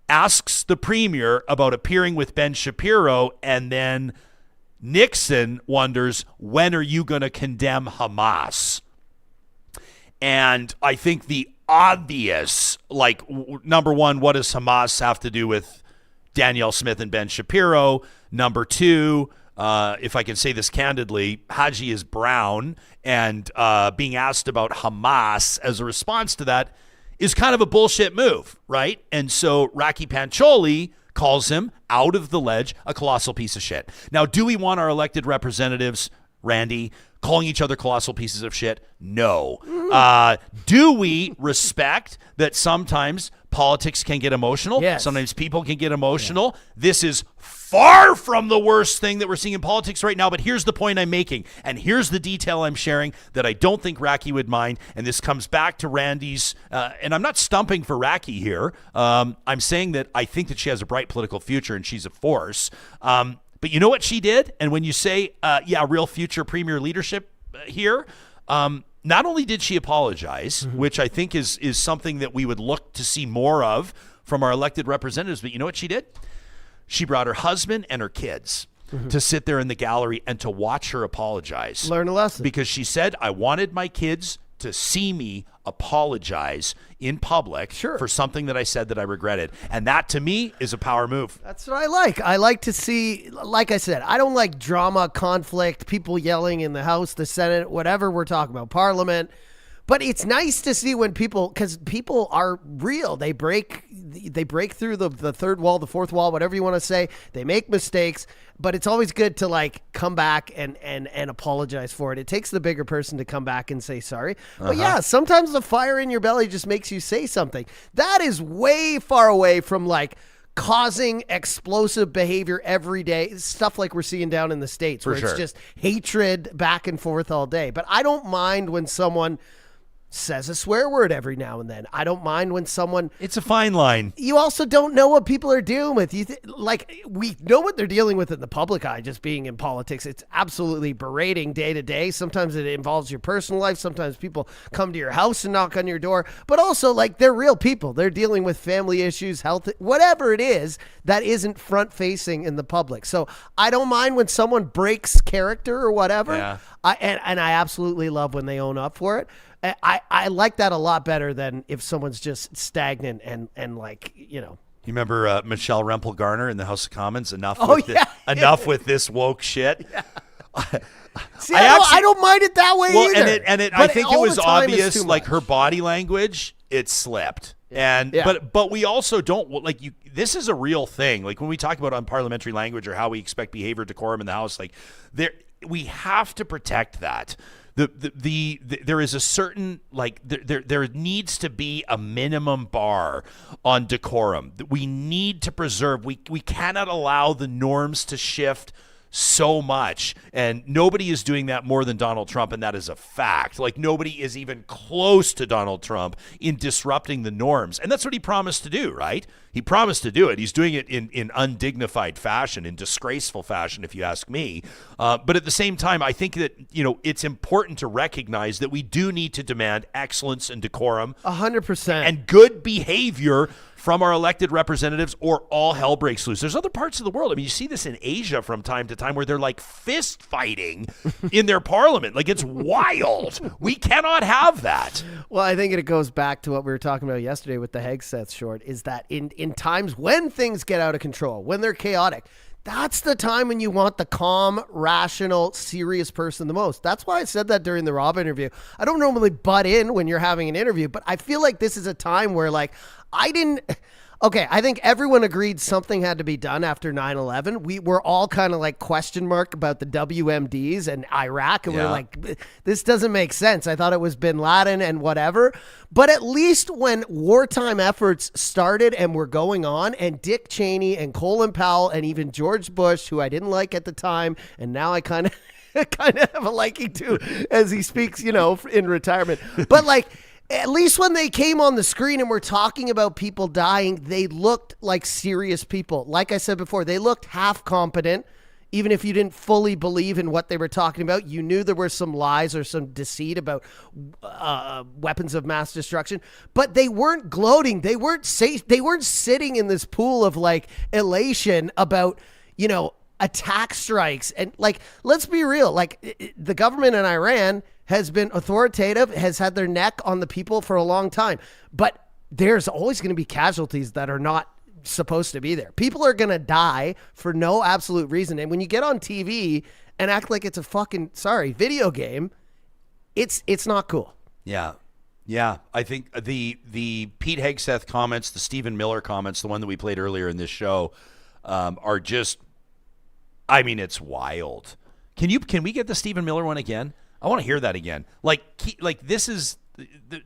asks the premier about appearing with Ben Shapiro, and then Nixon wonders, when are you going to condemn Hamas? And I think the obvious, number one, what does Hamas have to do with Danielle Smith and Ben Shapiro? Number two, if I can say this candidly, Haji is brown, and being asked about Hamas as a response to that is kind of a bullshit move, right? And so Rakhi Pancholi calls him, out of the ledge, a colossal piece of shit. Now, do we want our elected representatives, Randy, calling each other colossal pieces of shit? No. Do we respect that sometimes politics can get emotional? Yes. Sometimes people can get emotional. Yeah. This is far from the worst thing that we're seeing in politics right now, but here's the point I'm making, and here's the detail I'm sharing that I don't think Rakhi would mind, and this comes back to Randy's, and I'm not stumping for Rakhi here. I'm saying that I think that she has a bright political future, and she's a force. But you know what she did? And when you say, real future premier leadership here, not only did she apologize, which I think is something that we would look to see more of from our elected representatives, but you know what she did? She brought her husband and her kids to sit there in the gallery and to watch her apologize. Learn a lesson. Because she said, I wanted my kids to see me apologize in public for something that I said that I regretted. And that, to me, is a power move. That's what I like. I like to see, like I said, I don't like drama, conflict, people yelling in the House, the Senate, whatever we're talking about, Parliament. But it's nice to see when because people are real. They break through the third wall, the fourth wall, whatever you want to say. They make mistakes, but it's always good to come back and apologize for it. It takes the bigger person to come back and say sorry. But yeah, sometimes the fire in your belly just makes you say something. That is way far away from causing explosive behavior every day, stuff like we're seeing down in the States, where it's just hatred back and forth all day. But I don't mind when someone says a swear word every now and then. I don't mind when someone... It's a fine line. You also don't know what people are dealing with. We know what they're dealing with in the public eye, just being in politics. It's absolutely berating day to day. Sometimes it involves your personal life. Sometimes people come to your house and knock on your door. But also, they're real people. They're dealing with family issues, health, whatever it is that isn't front-facing in the public. So I don't mind when someone breaks character or whatever. Yeah. And I absolutely love when they own up for it. I like that a lot better than if someone's just stagnant and like, you know. You remember Michelle Rempel Garner in the House of Commons? Enough with this woke shit. Yeah. See, I don't mind it that way either. And I think it was obvious, like her body language, it slipped. And but we also don't like you. This is a real thing. Like when we talk about unparliamentary language or how we expect behavior, decorum in the House, like we have to protect that. There is a certain there needs to be a minimum bar on decorum. We need to preserve. We cannot allow the norms to shift so much, and nobody is doing that more than Donald Trump, and that is a fact. Like nobody is even close to Donald Trump in disrupting the norms, and that's what he promised to do, right? He promised to do it. He's doing it in undignified fashion, in disgraceful fashion, if you ask me. But at the same time, I think that it's important to recognize that we do need to demand excellence and decorum, 100%, and good behavior from our elected representatives, or all hell breaks loose. There's other parts of the world. I mean, you see this in Asia from time to time where they're like fist fighting in their parliament. Like it's wild. We cannot have that. Well, I think it goes back to what we were talking about yesterday with the Hegseth short, is that in times when things get out of control, when they're chaotic, that's the time when you want the calm, rational, serious person the most. That's why I said that during the Rob interview. I don't normally butt in when you're having an interview, but I feel like this is a time where I think everyone agreed something had to be done after 9/11. We were all kind of like question mark about the WMDs and Iraq. And we're like, this doesn't make sense. I thought it was bin Laden and whatever. But at least when wartime efforts started and were going on, and Dick Cheney and Colin Powell and even George Bush, who I didn't like at the time, and now I kind of have a liking to as he speaks, in retirement. But like, at least when they came on the screen and were talking about people dying, they looked like serious people. Like I said before, they looked half competent. Even if you didn't fully believe in what they were talking about, you knew there were some lies or some deceit about weapons of mass destruction. But they weren't gloating. They weren't sitting in this pool of like elation about, attack strikes. And like, let's be real. Like the government in Iran has been authoritative, has had their neck on the people for a long time. But there's always going to be casualties that are not supposed to be there. People are going to die for no absolute reason. And when you get on TV and act like it's a fucking, video game, it's not cool. Yeah. Yeah. I think the Pete Hegseth comments, the Stephen Miller comments, the one that we played earlier in this show, are just, it's wild. Can we get the Stephen Miller one again? I want to hear that again. Like this is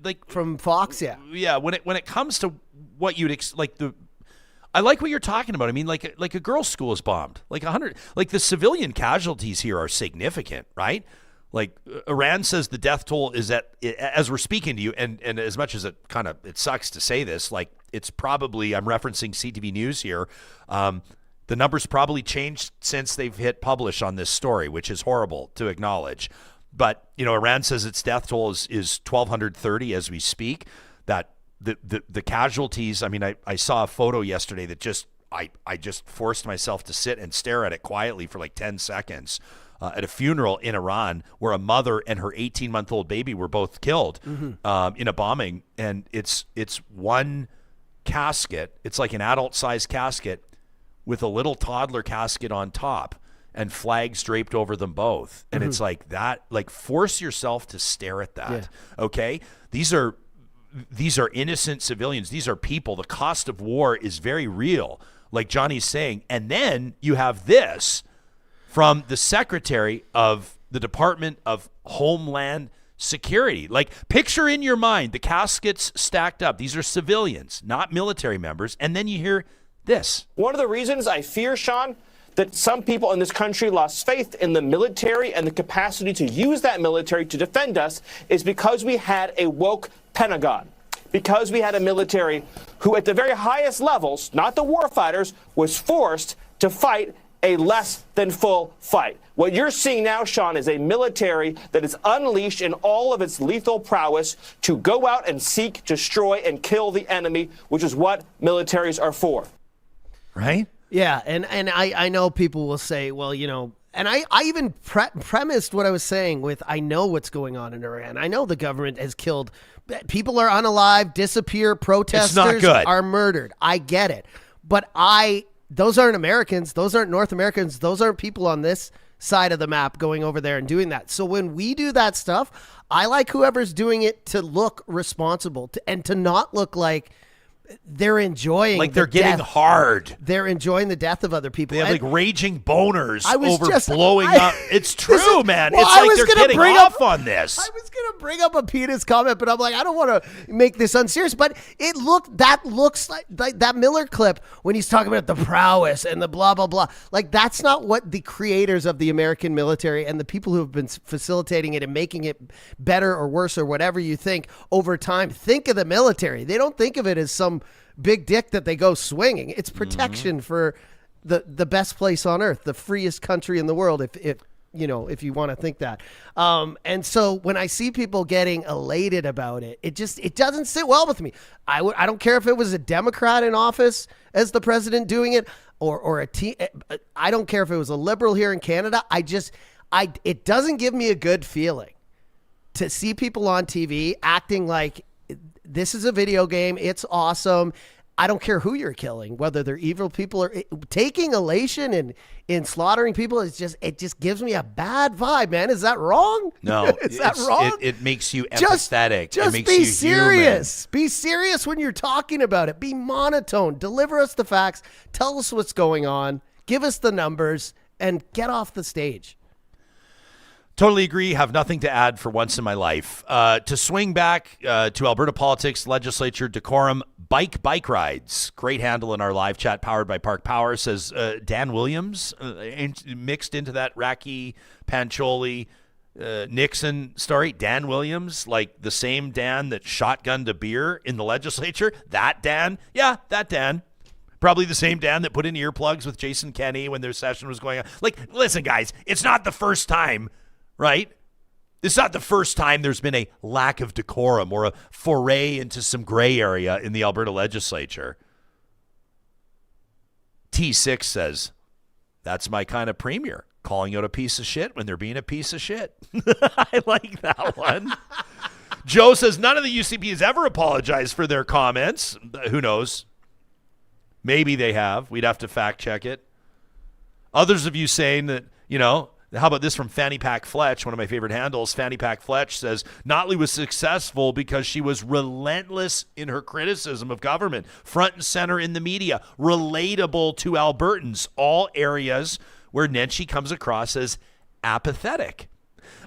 like from Fox. Yeah. Yeah. When it comes to what you'd I like what you're talking about. I mean, like a girls' school is bombed. Like 100. Like the civilian casualties here are significant, right? Like Iran says the death toll is as we're speaking to you, and as much as it sucks to say this, like it's probably, I'm referencing CTV News here. The numbers probably changed since they've hit publish on this story, which is horrible to acknowledge. But, Iran says its death toll is 1,230 as we speak. That the casualties, I saw a photo yesterday that I just forced myself to sit and stare at it quietly for like 10 seconds at a funeral in Iran where a mother and her 18-month-old baby were both killed in a bombing. And it's one casket. It's like an adult-sized casket with a little toddler casket on top and flags draped over them both. And it's like that, like force yourself to stare at that. Yeah. Okay. These are innocent civilians. These are people. The cost of war is very real, like Johnny's saying. And then you have this from the Secretary of the Department of Homeland Security. Like picture in your mind the caskets stacked up. These are civilians, not military members. And then you hear this. One of the reasons I fear, Sean, that some people in this country lost faith in the military and the capacity to use that military to defend us is because we had a woke Pentagon. Because we had a military who at the very highest levels, not the warfighters, was forced to fight a less than full fight. What you're seeing now, Sean, is a military that is unleashed in all of its lethal prowess to go out and seek, destroy, and kill the enemy, which is what militaries are for. Right? Yeah, and I know people will say, well, And I even premised what I was saying with, I know what's going on in Iran. I know the government has killed, people are unalive, disappear, protesters are murdered. I get it. But those aren't Americans. Those aren't North Americans. Those aren't people on this side of the map going over there and doing that. So when we do that stuff, I like whoever's doing it to look responsible and to not look like they're enjoying, like they're getting hard. They're enjoying the death of other people. They have like raging boners over blowing up. It's true, man. It's like they're getting off on this. I was going to bring up a penis comment, but I'm like, I don't want to make this unserious. But that looks like that Miller clip when he's talking about the prowess and the blah, blah, blah. Like, that's not what the creators of the American military and the people who have been facilitating it and making it better or worse or whatever you think over time think of the military. They don't think of it as some big dick that they go swinging. It's protection for the best place on earth, the freest country in the world, if you want to think that. And so when I see people getting elated about it, it doesn't sit well with me. I don't care if it was a Democrat in office as the president doing it or I don't care if it was a liberal here in Canada. It doesn't give me a good feeling to see people on TV acting like this is a video game. It's awesome. I don't care who you're killing, whether they're evil people or taking elation in slaughtering people. It just gives me a bad vibe, man. Is that wrong? No, is that wrong? It makes you empathetic. Just it makes be you serious. Human. Be serious when you're talking about it. Be monotone. Deliver us the facts. Tell us what's going on. Give us the numbers and get off the stage. Totally agree. Have nothing to add for once in my life. To swing back to Alberta politics, legislature decorum, bike rides. Great handle in our live chat powered by Park Power, says Dan Williams, mixed into that Rakhi Pancholi Nixon story. Dan Williams, like the same Dan that shotgunned a beer in the legislature. That Dan? Yeah, that Dan. Probably the same Dan that put in earplugs with Jason Kenney when their session was going on. Like, listen, guys, it's not the first time. Right? It's not the first time there's been a lack of decorum or a foray into some gray area in the Alberta legislature. T6 says, that's my kind of premier, calling out a piece of shit when they're being a piece of shit. I like that one. Joe says, none of the UCP has ever apologized for their comments. Who knows? Maybe they have. We'd have to fact check it. Others of you saying that, how about this from Fanny Pack Fletch, one of my favorite handles? Fanny Pack Fletch says, Notley was successful because she was relentless in her criticism of government, front and center in the media, relatable to Albertans, all areas where Nenshi comes across as apathetic.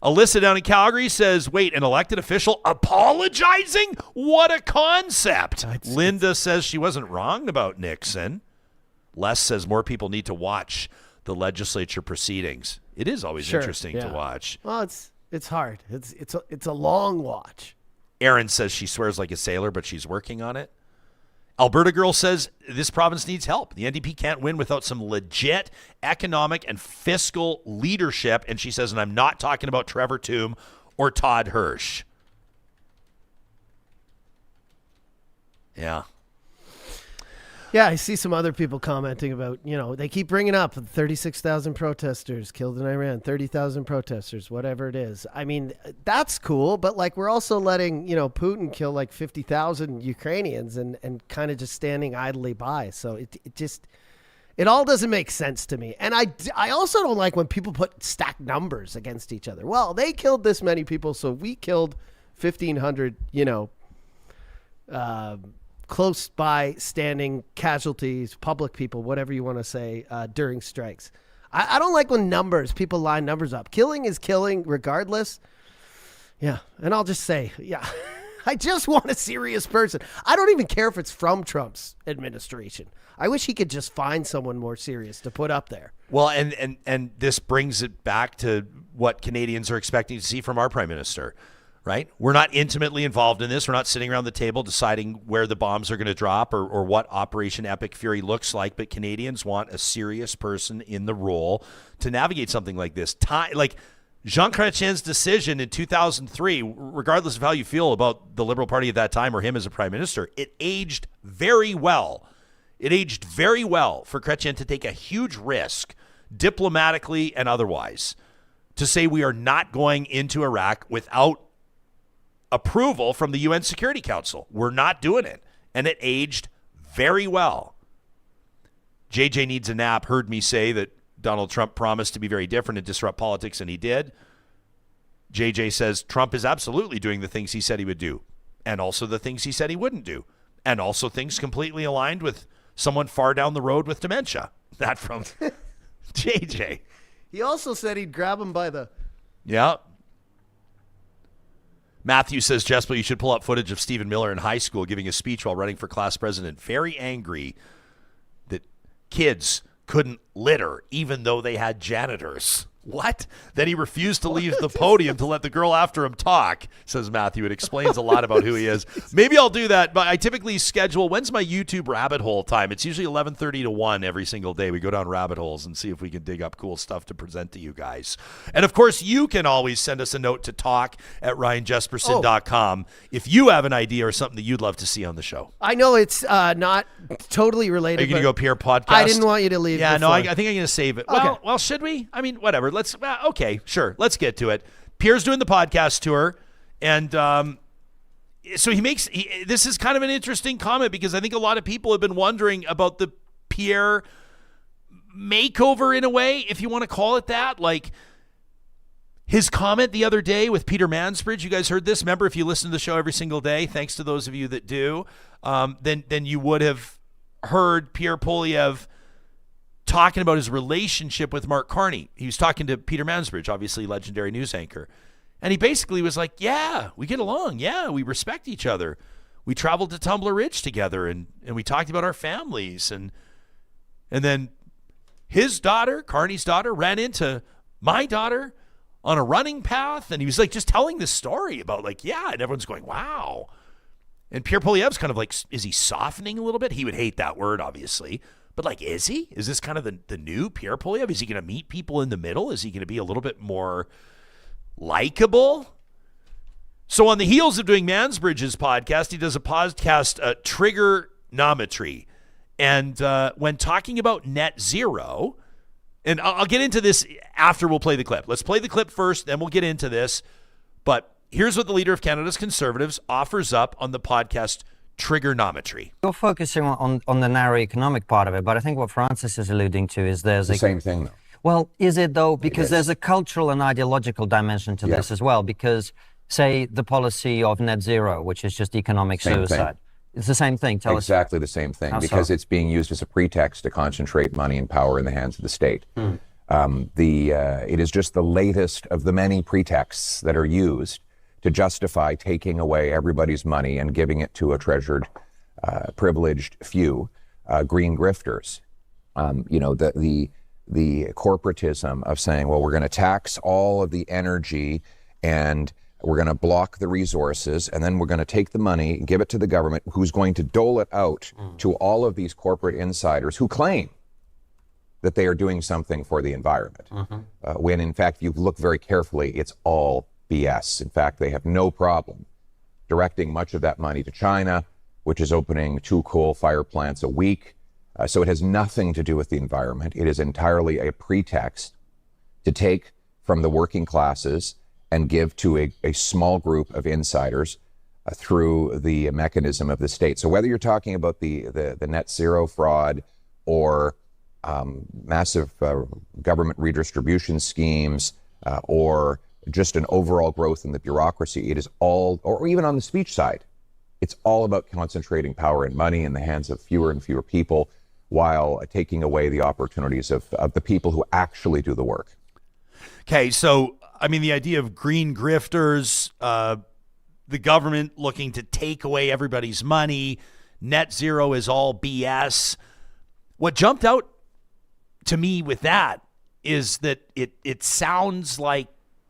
Alyssa down in Calgary says, wait, an elected official apologizing? What a concept. Linda says she wasn't wrong about Nixon. Les says more people need to watch the legislature proceedings. It is always interesting to watch. Well, it's hard. It's a long watch. Erin says she swears like a sailor, but she's working on it. Alberta Girl says this province needs help. The NDP can't win without some legit economic and fiscal leadership. And she says, and I'm not talking about Trevor Tombe or Todd Hirsch. Yeah. Yeah, I see some other people commenting about, they keep bringing up 36,000 protesters killed in Iran, 30,000 protesters, whatever it is. I mean, that's cool, but we're also letting, Putin kill 50,000 Ukrainians and kind of just standing idly by. So it all doesn't make sense to me. And I also don't like when people put stacked numbers against each other. Well, they killed this many people, so we killed 1,500, close by standing casualties, public people, whatever you want to say, during strikes. I don't like when people line numbers up. Killing is killing regardless. Yeah. And I'll just say, I just want a serious person. I don't even care if it's from Trump's administration. I wish he could just find someone more serious to put up there. Well, and this brings it back to what Canadians are expecting to see from our prime minister. Right? We're not intimately involved in this. We're not sitting around the table deciding where the bombs are going to drop or what Operation Epic Fury looks like. But Canadians want a serious person in the role to navigate something like this. Like Jean Chrétien's decision in 2003, regardless of how you feel about the Liberal Party at that time or him as a prime minister, it aged very well. It aged very well for Chrétien to take a huge risk diplomatically and otherwise, to say we are not going into Iraq without approval from the UN Security Council. We're not doing it. And it aged very well. JJ Needs a Nap heard me say that Donald Trump promised to be very different and disrupt politics, and he did. JJ says Trump is absolutely doing the things he said he would do, and also the things he said he wouldn't do, and also things completely aligned with someone far down the road with dementia. That from JJ. He also said he'd grab him by the... Yeah. Matthew says, Jesper, you should pull up footage of Stephen Miller in high school giving a speech while running for class president. Very angry that kids couldn't litter even though they had janitors. What? Then he refused to leave the podium to let the girl after him talk, says Matthew. It explains a lot about who he is. Maybe I'll do that, but I typically schedule, when's my YouTube rabbit hole time? It's usually 11:30 to 1 every single day. We go down rabbit holes and see if we can dig up cool stuff to present to you guys. And, of course, you can always send us a note to talk@RyanJesperson.com if you have an idea or something that you'd love to see on the show. I know it's not totally related. Are you going to go Pierre podcast? I didn't want you to leave. Yeah, before. no, I think I'm going to save it. Okay. Well, should we? I mean, whatever. Okay, sure. Let's get to it. Pierre's doing the podcast tour, and so this is kind of an interesting comment because I think a lot of people have been wondering about the Pierre makeover in a way, if you want to call it that. Like his comment the other day with Peter Mansbridge. You guys heard this? Remember, if you listen to the show every single day, thanks to those of you that do, then you would have heard Pierre Poilievre talking about his relationship with Mark Carney. He was talking to Peter Mansbridge, obviously legendary news anchor. And he basically was like, yeah, we get along. Yeah, we respect each other. We traveled to Tumbler Ridge together and we talked about our families. And then his daughter, Carney's daughter, ran into my daughter on a running path. And he was like just telling this story about like, yeah, and everyone's going, wow. And Pierre Poilievre's kind of like, is he softening a little bit? He would hate that word, obviously. But, like, is he? Is this kind of the new Pierre Poilievre? Is he going to meet people in the middle? Is he going to be a little bit more likable? So on the heels of doing Mansbridge's podcast, he does a podcast, Triggernometry. And when talking about net zero, and I'll get into this after we'll play the clip. Let's play the clip first, then we'll get into this. But here's what the leader of Canada's Conservatives offers up on the podcast Triggernometry. You're focusing on the narrow economic part of it, but I think what Francis is alluding to is there's the same thing, though. Well, is it though? Because there's a cultural and ideological dimension to this as well. Because, say, the policy of net zero, which is just economic suicide. It's the same thing. Tell us. Exactly the same thing, because it's being used as a pretext to concentrate money and power in the hands of the state. It is just the latest of the many pretexts that are used to justify taking away everybody's money and giving it to a treasured, privileged few, green grifters. The corporatism of saying, well, we're going to tax all of the energy and we're going to block the resources, and then we're going to take the money and give it to the government, who's going to dole it out to all of these corporate insiders who claim that they are doing something for the environment. When in fact, if you look very carefully, it's all BS. In fact, they have no problem directing much of that money to China, which is opening 2 coal fire plants a week. So it has nothing to do with the environment. It is entirely a pretext to take from the working classes and give to a small group of insiders through the mechanism of the state. So whether you're talking about the net zero fraud or massive government redistribution schemes or just an overall growth in the bureaucracy, it is all, or even on the speech side, it's all about concentrating power and money in the hands of fewer and fewer people while taking away the opportunities of the people who actually do the work. Okay, so, I mean, the idea of green grifters, the government looking to take away everybody's money, net zero is all BS. What jumped out to me with that is that it sounds like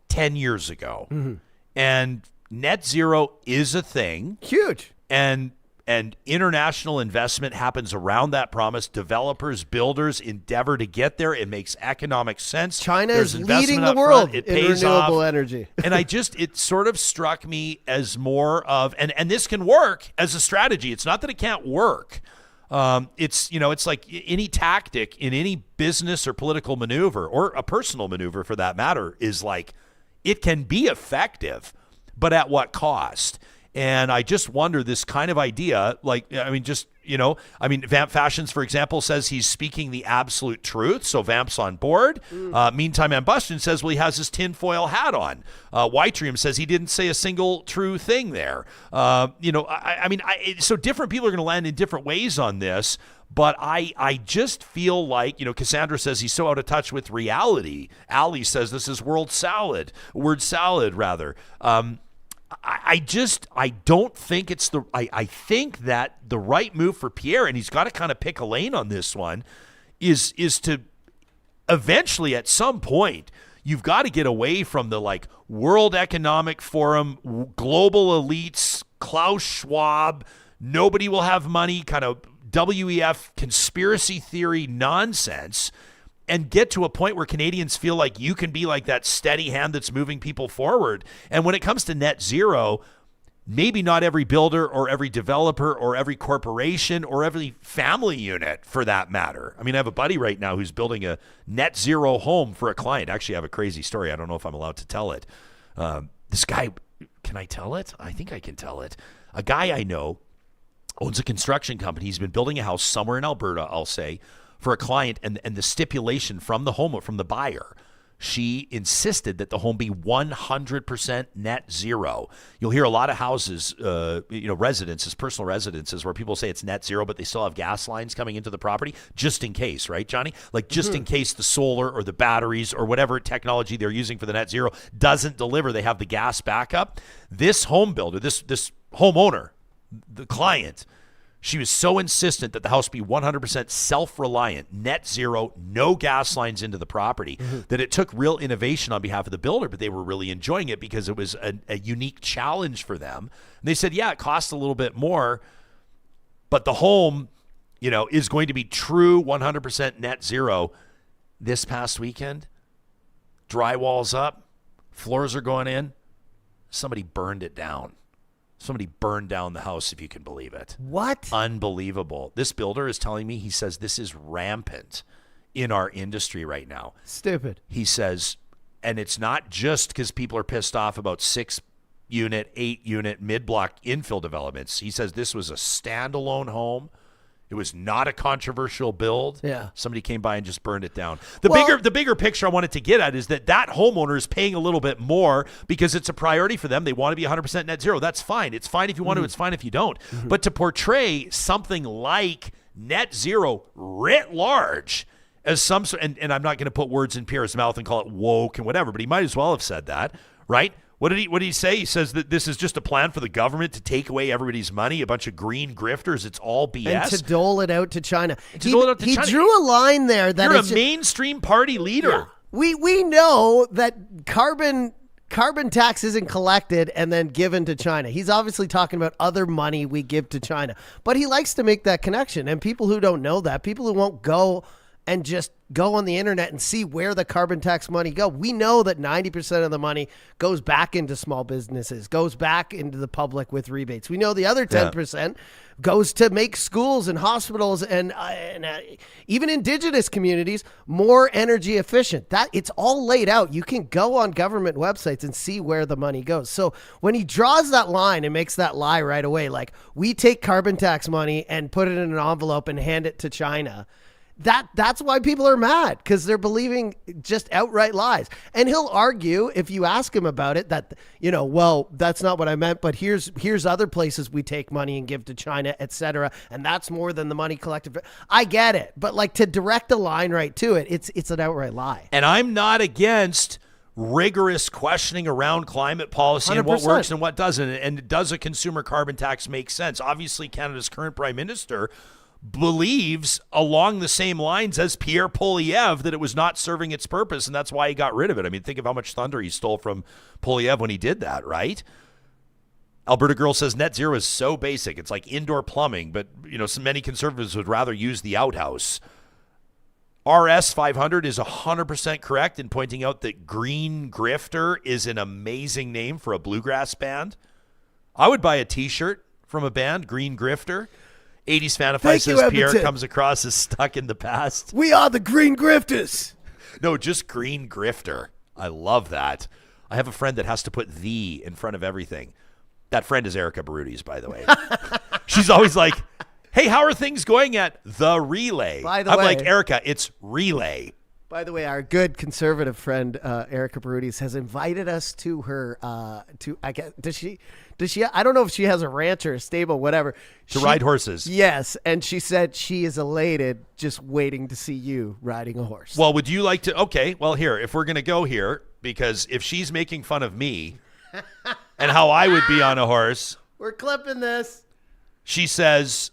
10 years ago. And net zero is a thing. Huge. And international investment happens around that promise. Developers, builders endeavor to get there. It makes economic sense. China There's is leading the up world front. It in pays renewable off. energy. And it sort of struck me as more of, and this can work as a strategy. It's not that it can't work. It's like any tactic in any business or political maneuver, or a personal maneuver for that matter, is like, it can be effective, but at what cost? And I just wonder, this kind of idea, Vamp Fashions, for example, says he's speaking the absolute truth, so Vamp's on board. Meantime, Ambustion says, well, he has his tinfoil hat on. Whiterium says he didn't say a single true thing there. So different people are going to land in different ways on this, but I just feel like, Cassandra says he's so out of touch with reality. Ali says this is word salad. I don't think it's I think that the right move for Pierre, and he's got to kind of pick a lane on this one, is to eventually, at some point, you've got to get away from the World Economic Forum, global elites, Klaus Schwab, nobody will have money, kind of WEF conspiracy theory nonsense, and get to a point where Canadians feel like you can be like that steady hand that's moving people forward. And when it comes to net zero, maybe not every builder or every developer or every corporation or every family unit, for that matter. I have a buddy right now who's building a net zero home for a client. Actually, I have a crazy story. I don't know if I'm allowed to tell it. This guy, can I tell it? I think I can tell it. A guy I know owns a construction company. He's been building a house somewhere in Alberta, I'll say, for a client, and the stipulation from the buyer, she insisted that the home be 100% net zero. You'll hear a lot of houses, residences, personal residences, where people say it's net zero, but they still have gas lines coming into the property, just in case, right, Johnny? Just in case the solar or the batteries or whatever technology they're using for the net zero doesn't deliver, they have the gas backup. This home builder, this homeowner, the client, she was so insistent that the house be 100% self-reliant, net zero, no gas lines into the property, that it took real innovation on behalf of the builder, but they were really enjoying it because it was a unique challenge for them. And they said, yeah, it costs a little bit more, but the home, is going to be true 100% net zero. This past weekend, drywall's up, floors are going in. Somebody burned it down. Somebody burned down the house, if you can believe it. What? Unbelievable. This builder is telling me, he says, this is rampant in our industry right now. Stupid. He says, and it's not just because people are pissed off about 6-unit, 8-unit, mid-block infill developments. He says this was a standalone home. It was not a controversial build. Yeah. Somebody came by and just burned it down. The bigger picture I wanted to get at is that homeowner is paying a little bit more because it's a priority for them. They want to be 100% net zero. That's fine. It's fine if you want to. It's fine if you don't. But to portray something like net zero writ large as some sort, and I'm not going to put words in Pierre's mouth and call it woke and whatever, but he might as well have said that, right? What did he say? He says that this is just a plan for the government to take away everybody's money, a bunch of green grifters. It's all BS. And to dole it out to China. He drew a line there that you're a mainstream party leader. Yeah. We know that carbon tax isn't collected and then given to China. He's obviously talking about other money we give to China. But he likes to make that connection. And people who don't know that, people who won't go and just go on the internet and see where the carbon tax money go. We know that 90% of the money goes back into small businesses, goes back into the public with rebates. We know the other 10% goes to make schools and hospitals and even indigenous communities more energy efficient. That it's all laid out. You can go on government websites and see where the money goes. So when he draws that line and makes that lie right away, like we take carbon tax money and put it in an envelope and hand it to China, that's why people are mad, because they're believing just outright lies. And he'll argue, if you ask him about it, that, well, that's not what I meant, but here's other places we take money and give to China, etc. And that's more than the money collected. I get it. But like to direct a line right to it, it's an outright lie. And I'm not against rigorous questioning around climate policy 100%. And what works and what doesn't. And does a consumer carbon tax make sense? Obviously, Canada's current Prime Minister believes along the same lines as Pierre Poilievre that it was not serving its purpose, and that's why he got rid of it. I mean, think of how much thunder he stole from Poilievre when he did that, right? Alberta Girl says net zero is so basic. It's like indoor plumbing, but so many conservatives would rather use the outhouse. RS 500 is 100% correct in pointing out that Green Grifter is an amazing name for a bluegrass band. I would buy a t-shirt from a band, Green Grifter. 80s Fanify Thank says you, Pierre Edmonton. comes across as stuck in the past. We are the green grifters. No, just green grifter. I love that. I have a friend that has to put "the" in front of everything. That friend is Erica Baruti's, by the way. She's always like, hey, how are things going at the relay? By the I'm way, like, Erica, it's relay. By the way, our good conservative friend Erica Baruti's has invited us to her. I guess does she? I don't know if she has a ranch or a stable, whatever. To ride horses. Yes, and she said she is elated, just waiting to see you riding a horse. Well, would you like to? Okay, well, here, if we're gonna go here, because if she's making fun of me and how I would be on a horse, we're clipping this. She says,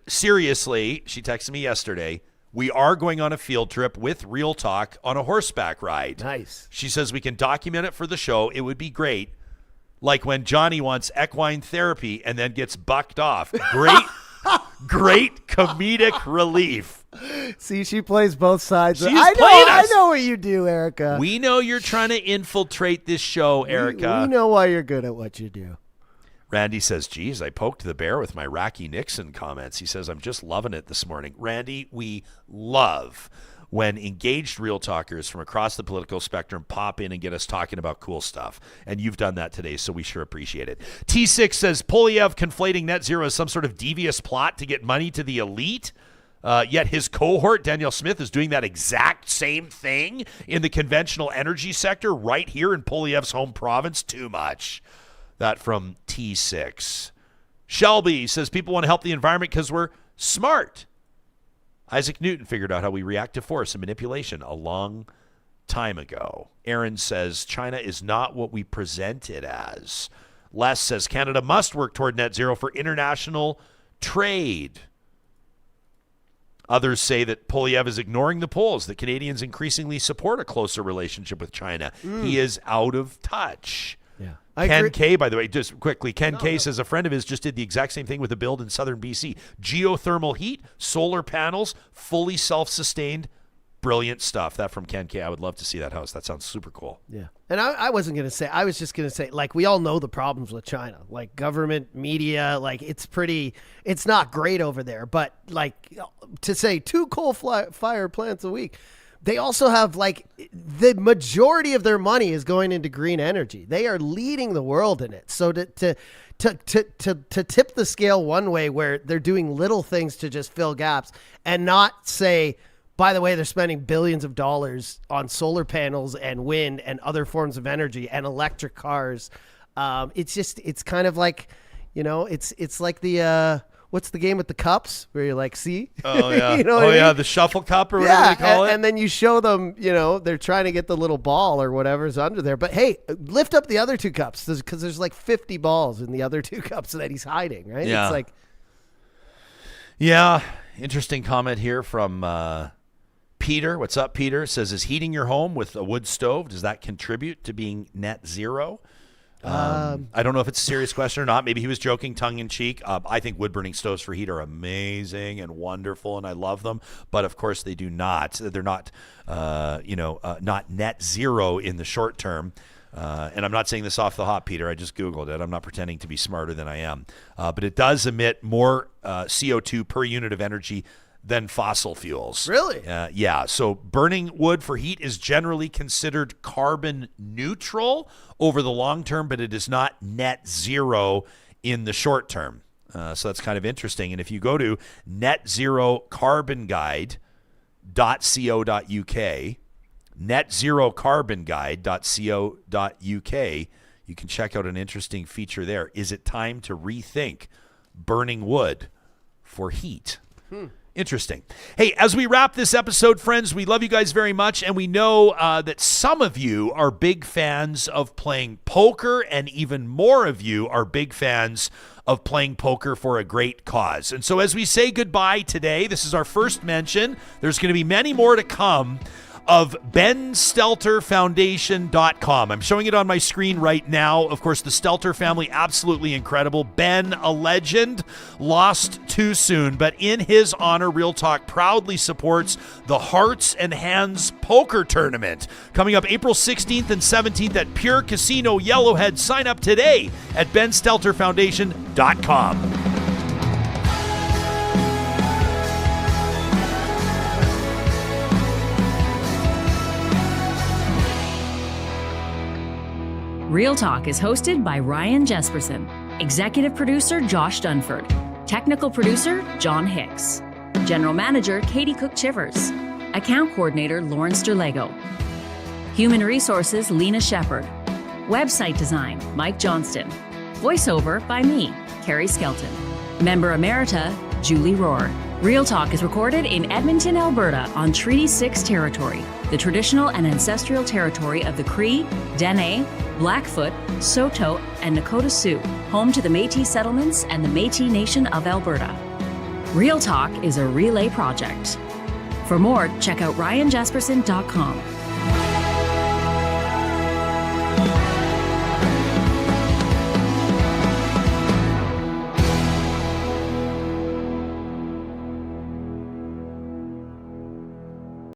seriously, she texted me yesterday. We are going on a field trip with Real Talk on a horseback ride. Nice. She says we can document it for the show. It would be great. Like when Johnny wants equine therapy and then gets bucked off. Great comedic relief. See, she plays both sides. She's I playing us. know what you do, Erica. We know you're trying to infiltrate this show, Erica. We know why you're good at what you do. Randy says, geez, I poked the bear with my Rakhi Nixon comments. He says, I'm just loving it this morning. Randy, we love when engaged real talkers from across the political spectrum pop in and get us talking about cool stuff. And you've done that today, so we sure appreciate it. T6 says, Poilievre conflating net zero as some sort of devious plot to get money to the elite. Yet his cohort, Danielle Smith, is doing that exact same thing in the conventional energy sector right here in Poilievre's home province. Too much. That from T6. Shelby says people want to help the environment because we're smart. Isaac Newton figured out how we react to force and manipulation a long time ago. Aaron says China is not what we present it as. Les says Canada must work toward net zero for international trade. Others say that Poilievre is ignoring the polls, that Canadians increasingly support a closer relationship with China. He is out of touch. Yeah. Ken K, by the way, just quickly, Ken K says a friend of his just did the exact same thing with a build in southern BC. Geothermal heat, solar panels, fully self-sustained, brilliant stuff. That from Ken K. I would love to see that house. That sounds super cool. Yeah. And I wasn't going to say, I was just going to say, like, we all know the problems with China. Like, government, media, like, it's not great over there. But, like, to say 2 coal-fire plants a week, they also have, like, the majority of their money is going into green energy. They are leading the world in it. So to tip the scale one way where they're doing little things to just fill gaps and not say, by the way, they're spending billions of dollars on solar panels and wind and other forms of energy and electric cars. It's kind of like, you know, it's like the, what's the game with the cups where you're like, see? Oh, yeah. You know what I mean? The shuffle cup or whatever they call it. And then you show them, you know, they're trying to get the little ball or whatever's under there. But, hey, lift up the other 2 cups because there's like 50 balls in the other 2 cups that he's hiding, right? Yeah. It's like. Yeah. Interesting comment here from Peter. What's up, Peter? Says, is heating your home with a wood stove, does that contribute to being net zero? I don't know if it's a serious question or not. Maybe he was joking tongue-in-cheek. I think wood-burning stoves for heat are amazing and wonderful, and I love them. But, of course, they do not. They're not, not net zero in the short term. And I'm not saying this off the hop, Peter. I just Googled it. I'm not pretending to be smarter than I am. But it does emit more CO2 per unit of energy than fossil fuels. Really? Yeah. So burning wood for heat is generally considered carbon neutral over the long term, but it is not net zero in the short term. So that's kind of interesting. And if you go to netzerocarbonguide.co.uk, netzerocarbonguide.co.uk, you can check out an interesting feature there. Is it time to rethink burning wood for heat? Interesting. Hey, as we wrap this episode, friends, we love you guys very much, and we know that some of you are big fans of playing poker, and even more of you are big fans of playing poker for a great cause. And so as we say goodbye today, this is our first mention. There's going to be many more to come of BenStelterFoundation.com. I'm showing it on my screen right now. Of course, the Stelter family, absolutely incredible. Ben, a legend, lost too soon, but in his honor, Real Talk proudly supports the Hearts and Hands Poker Tournament coming up April 16th and 17th at Pure Casino Yellowhead. Sign up today at BenStelterFoundation.com. Real Talk is hosted by Ryan Jesperson, executive producer Josh Dunford, technical producer John Hicks, general manager Katie Cook-Chivers, account coordinator Lawrence Derlego, human resources Lena Shepard, website design Mike Johnston, voiceover by me, Carrie Skelton, member emerita Julie Rohr. Real Talk is recorded in Edmonton, Alberta on Treaty 6 territory, the traditional and ancestral territory of the Cree, Dene, Blackfoot, Saulteaux, and Nakota Sioux, home to the Métis settlements and the Métis Nation of Alberta. Real Talk is a relay project. For more, check out ryanjesperson.com.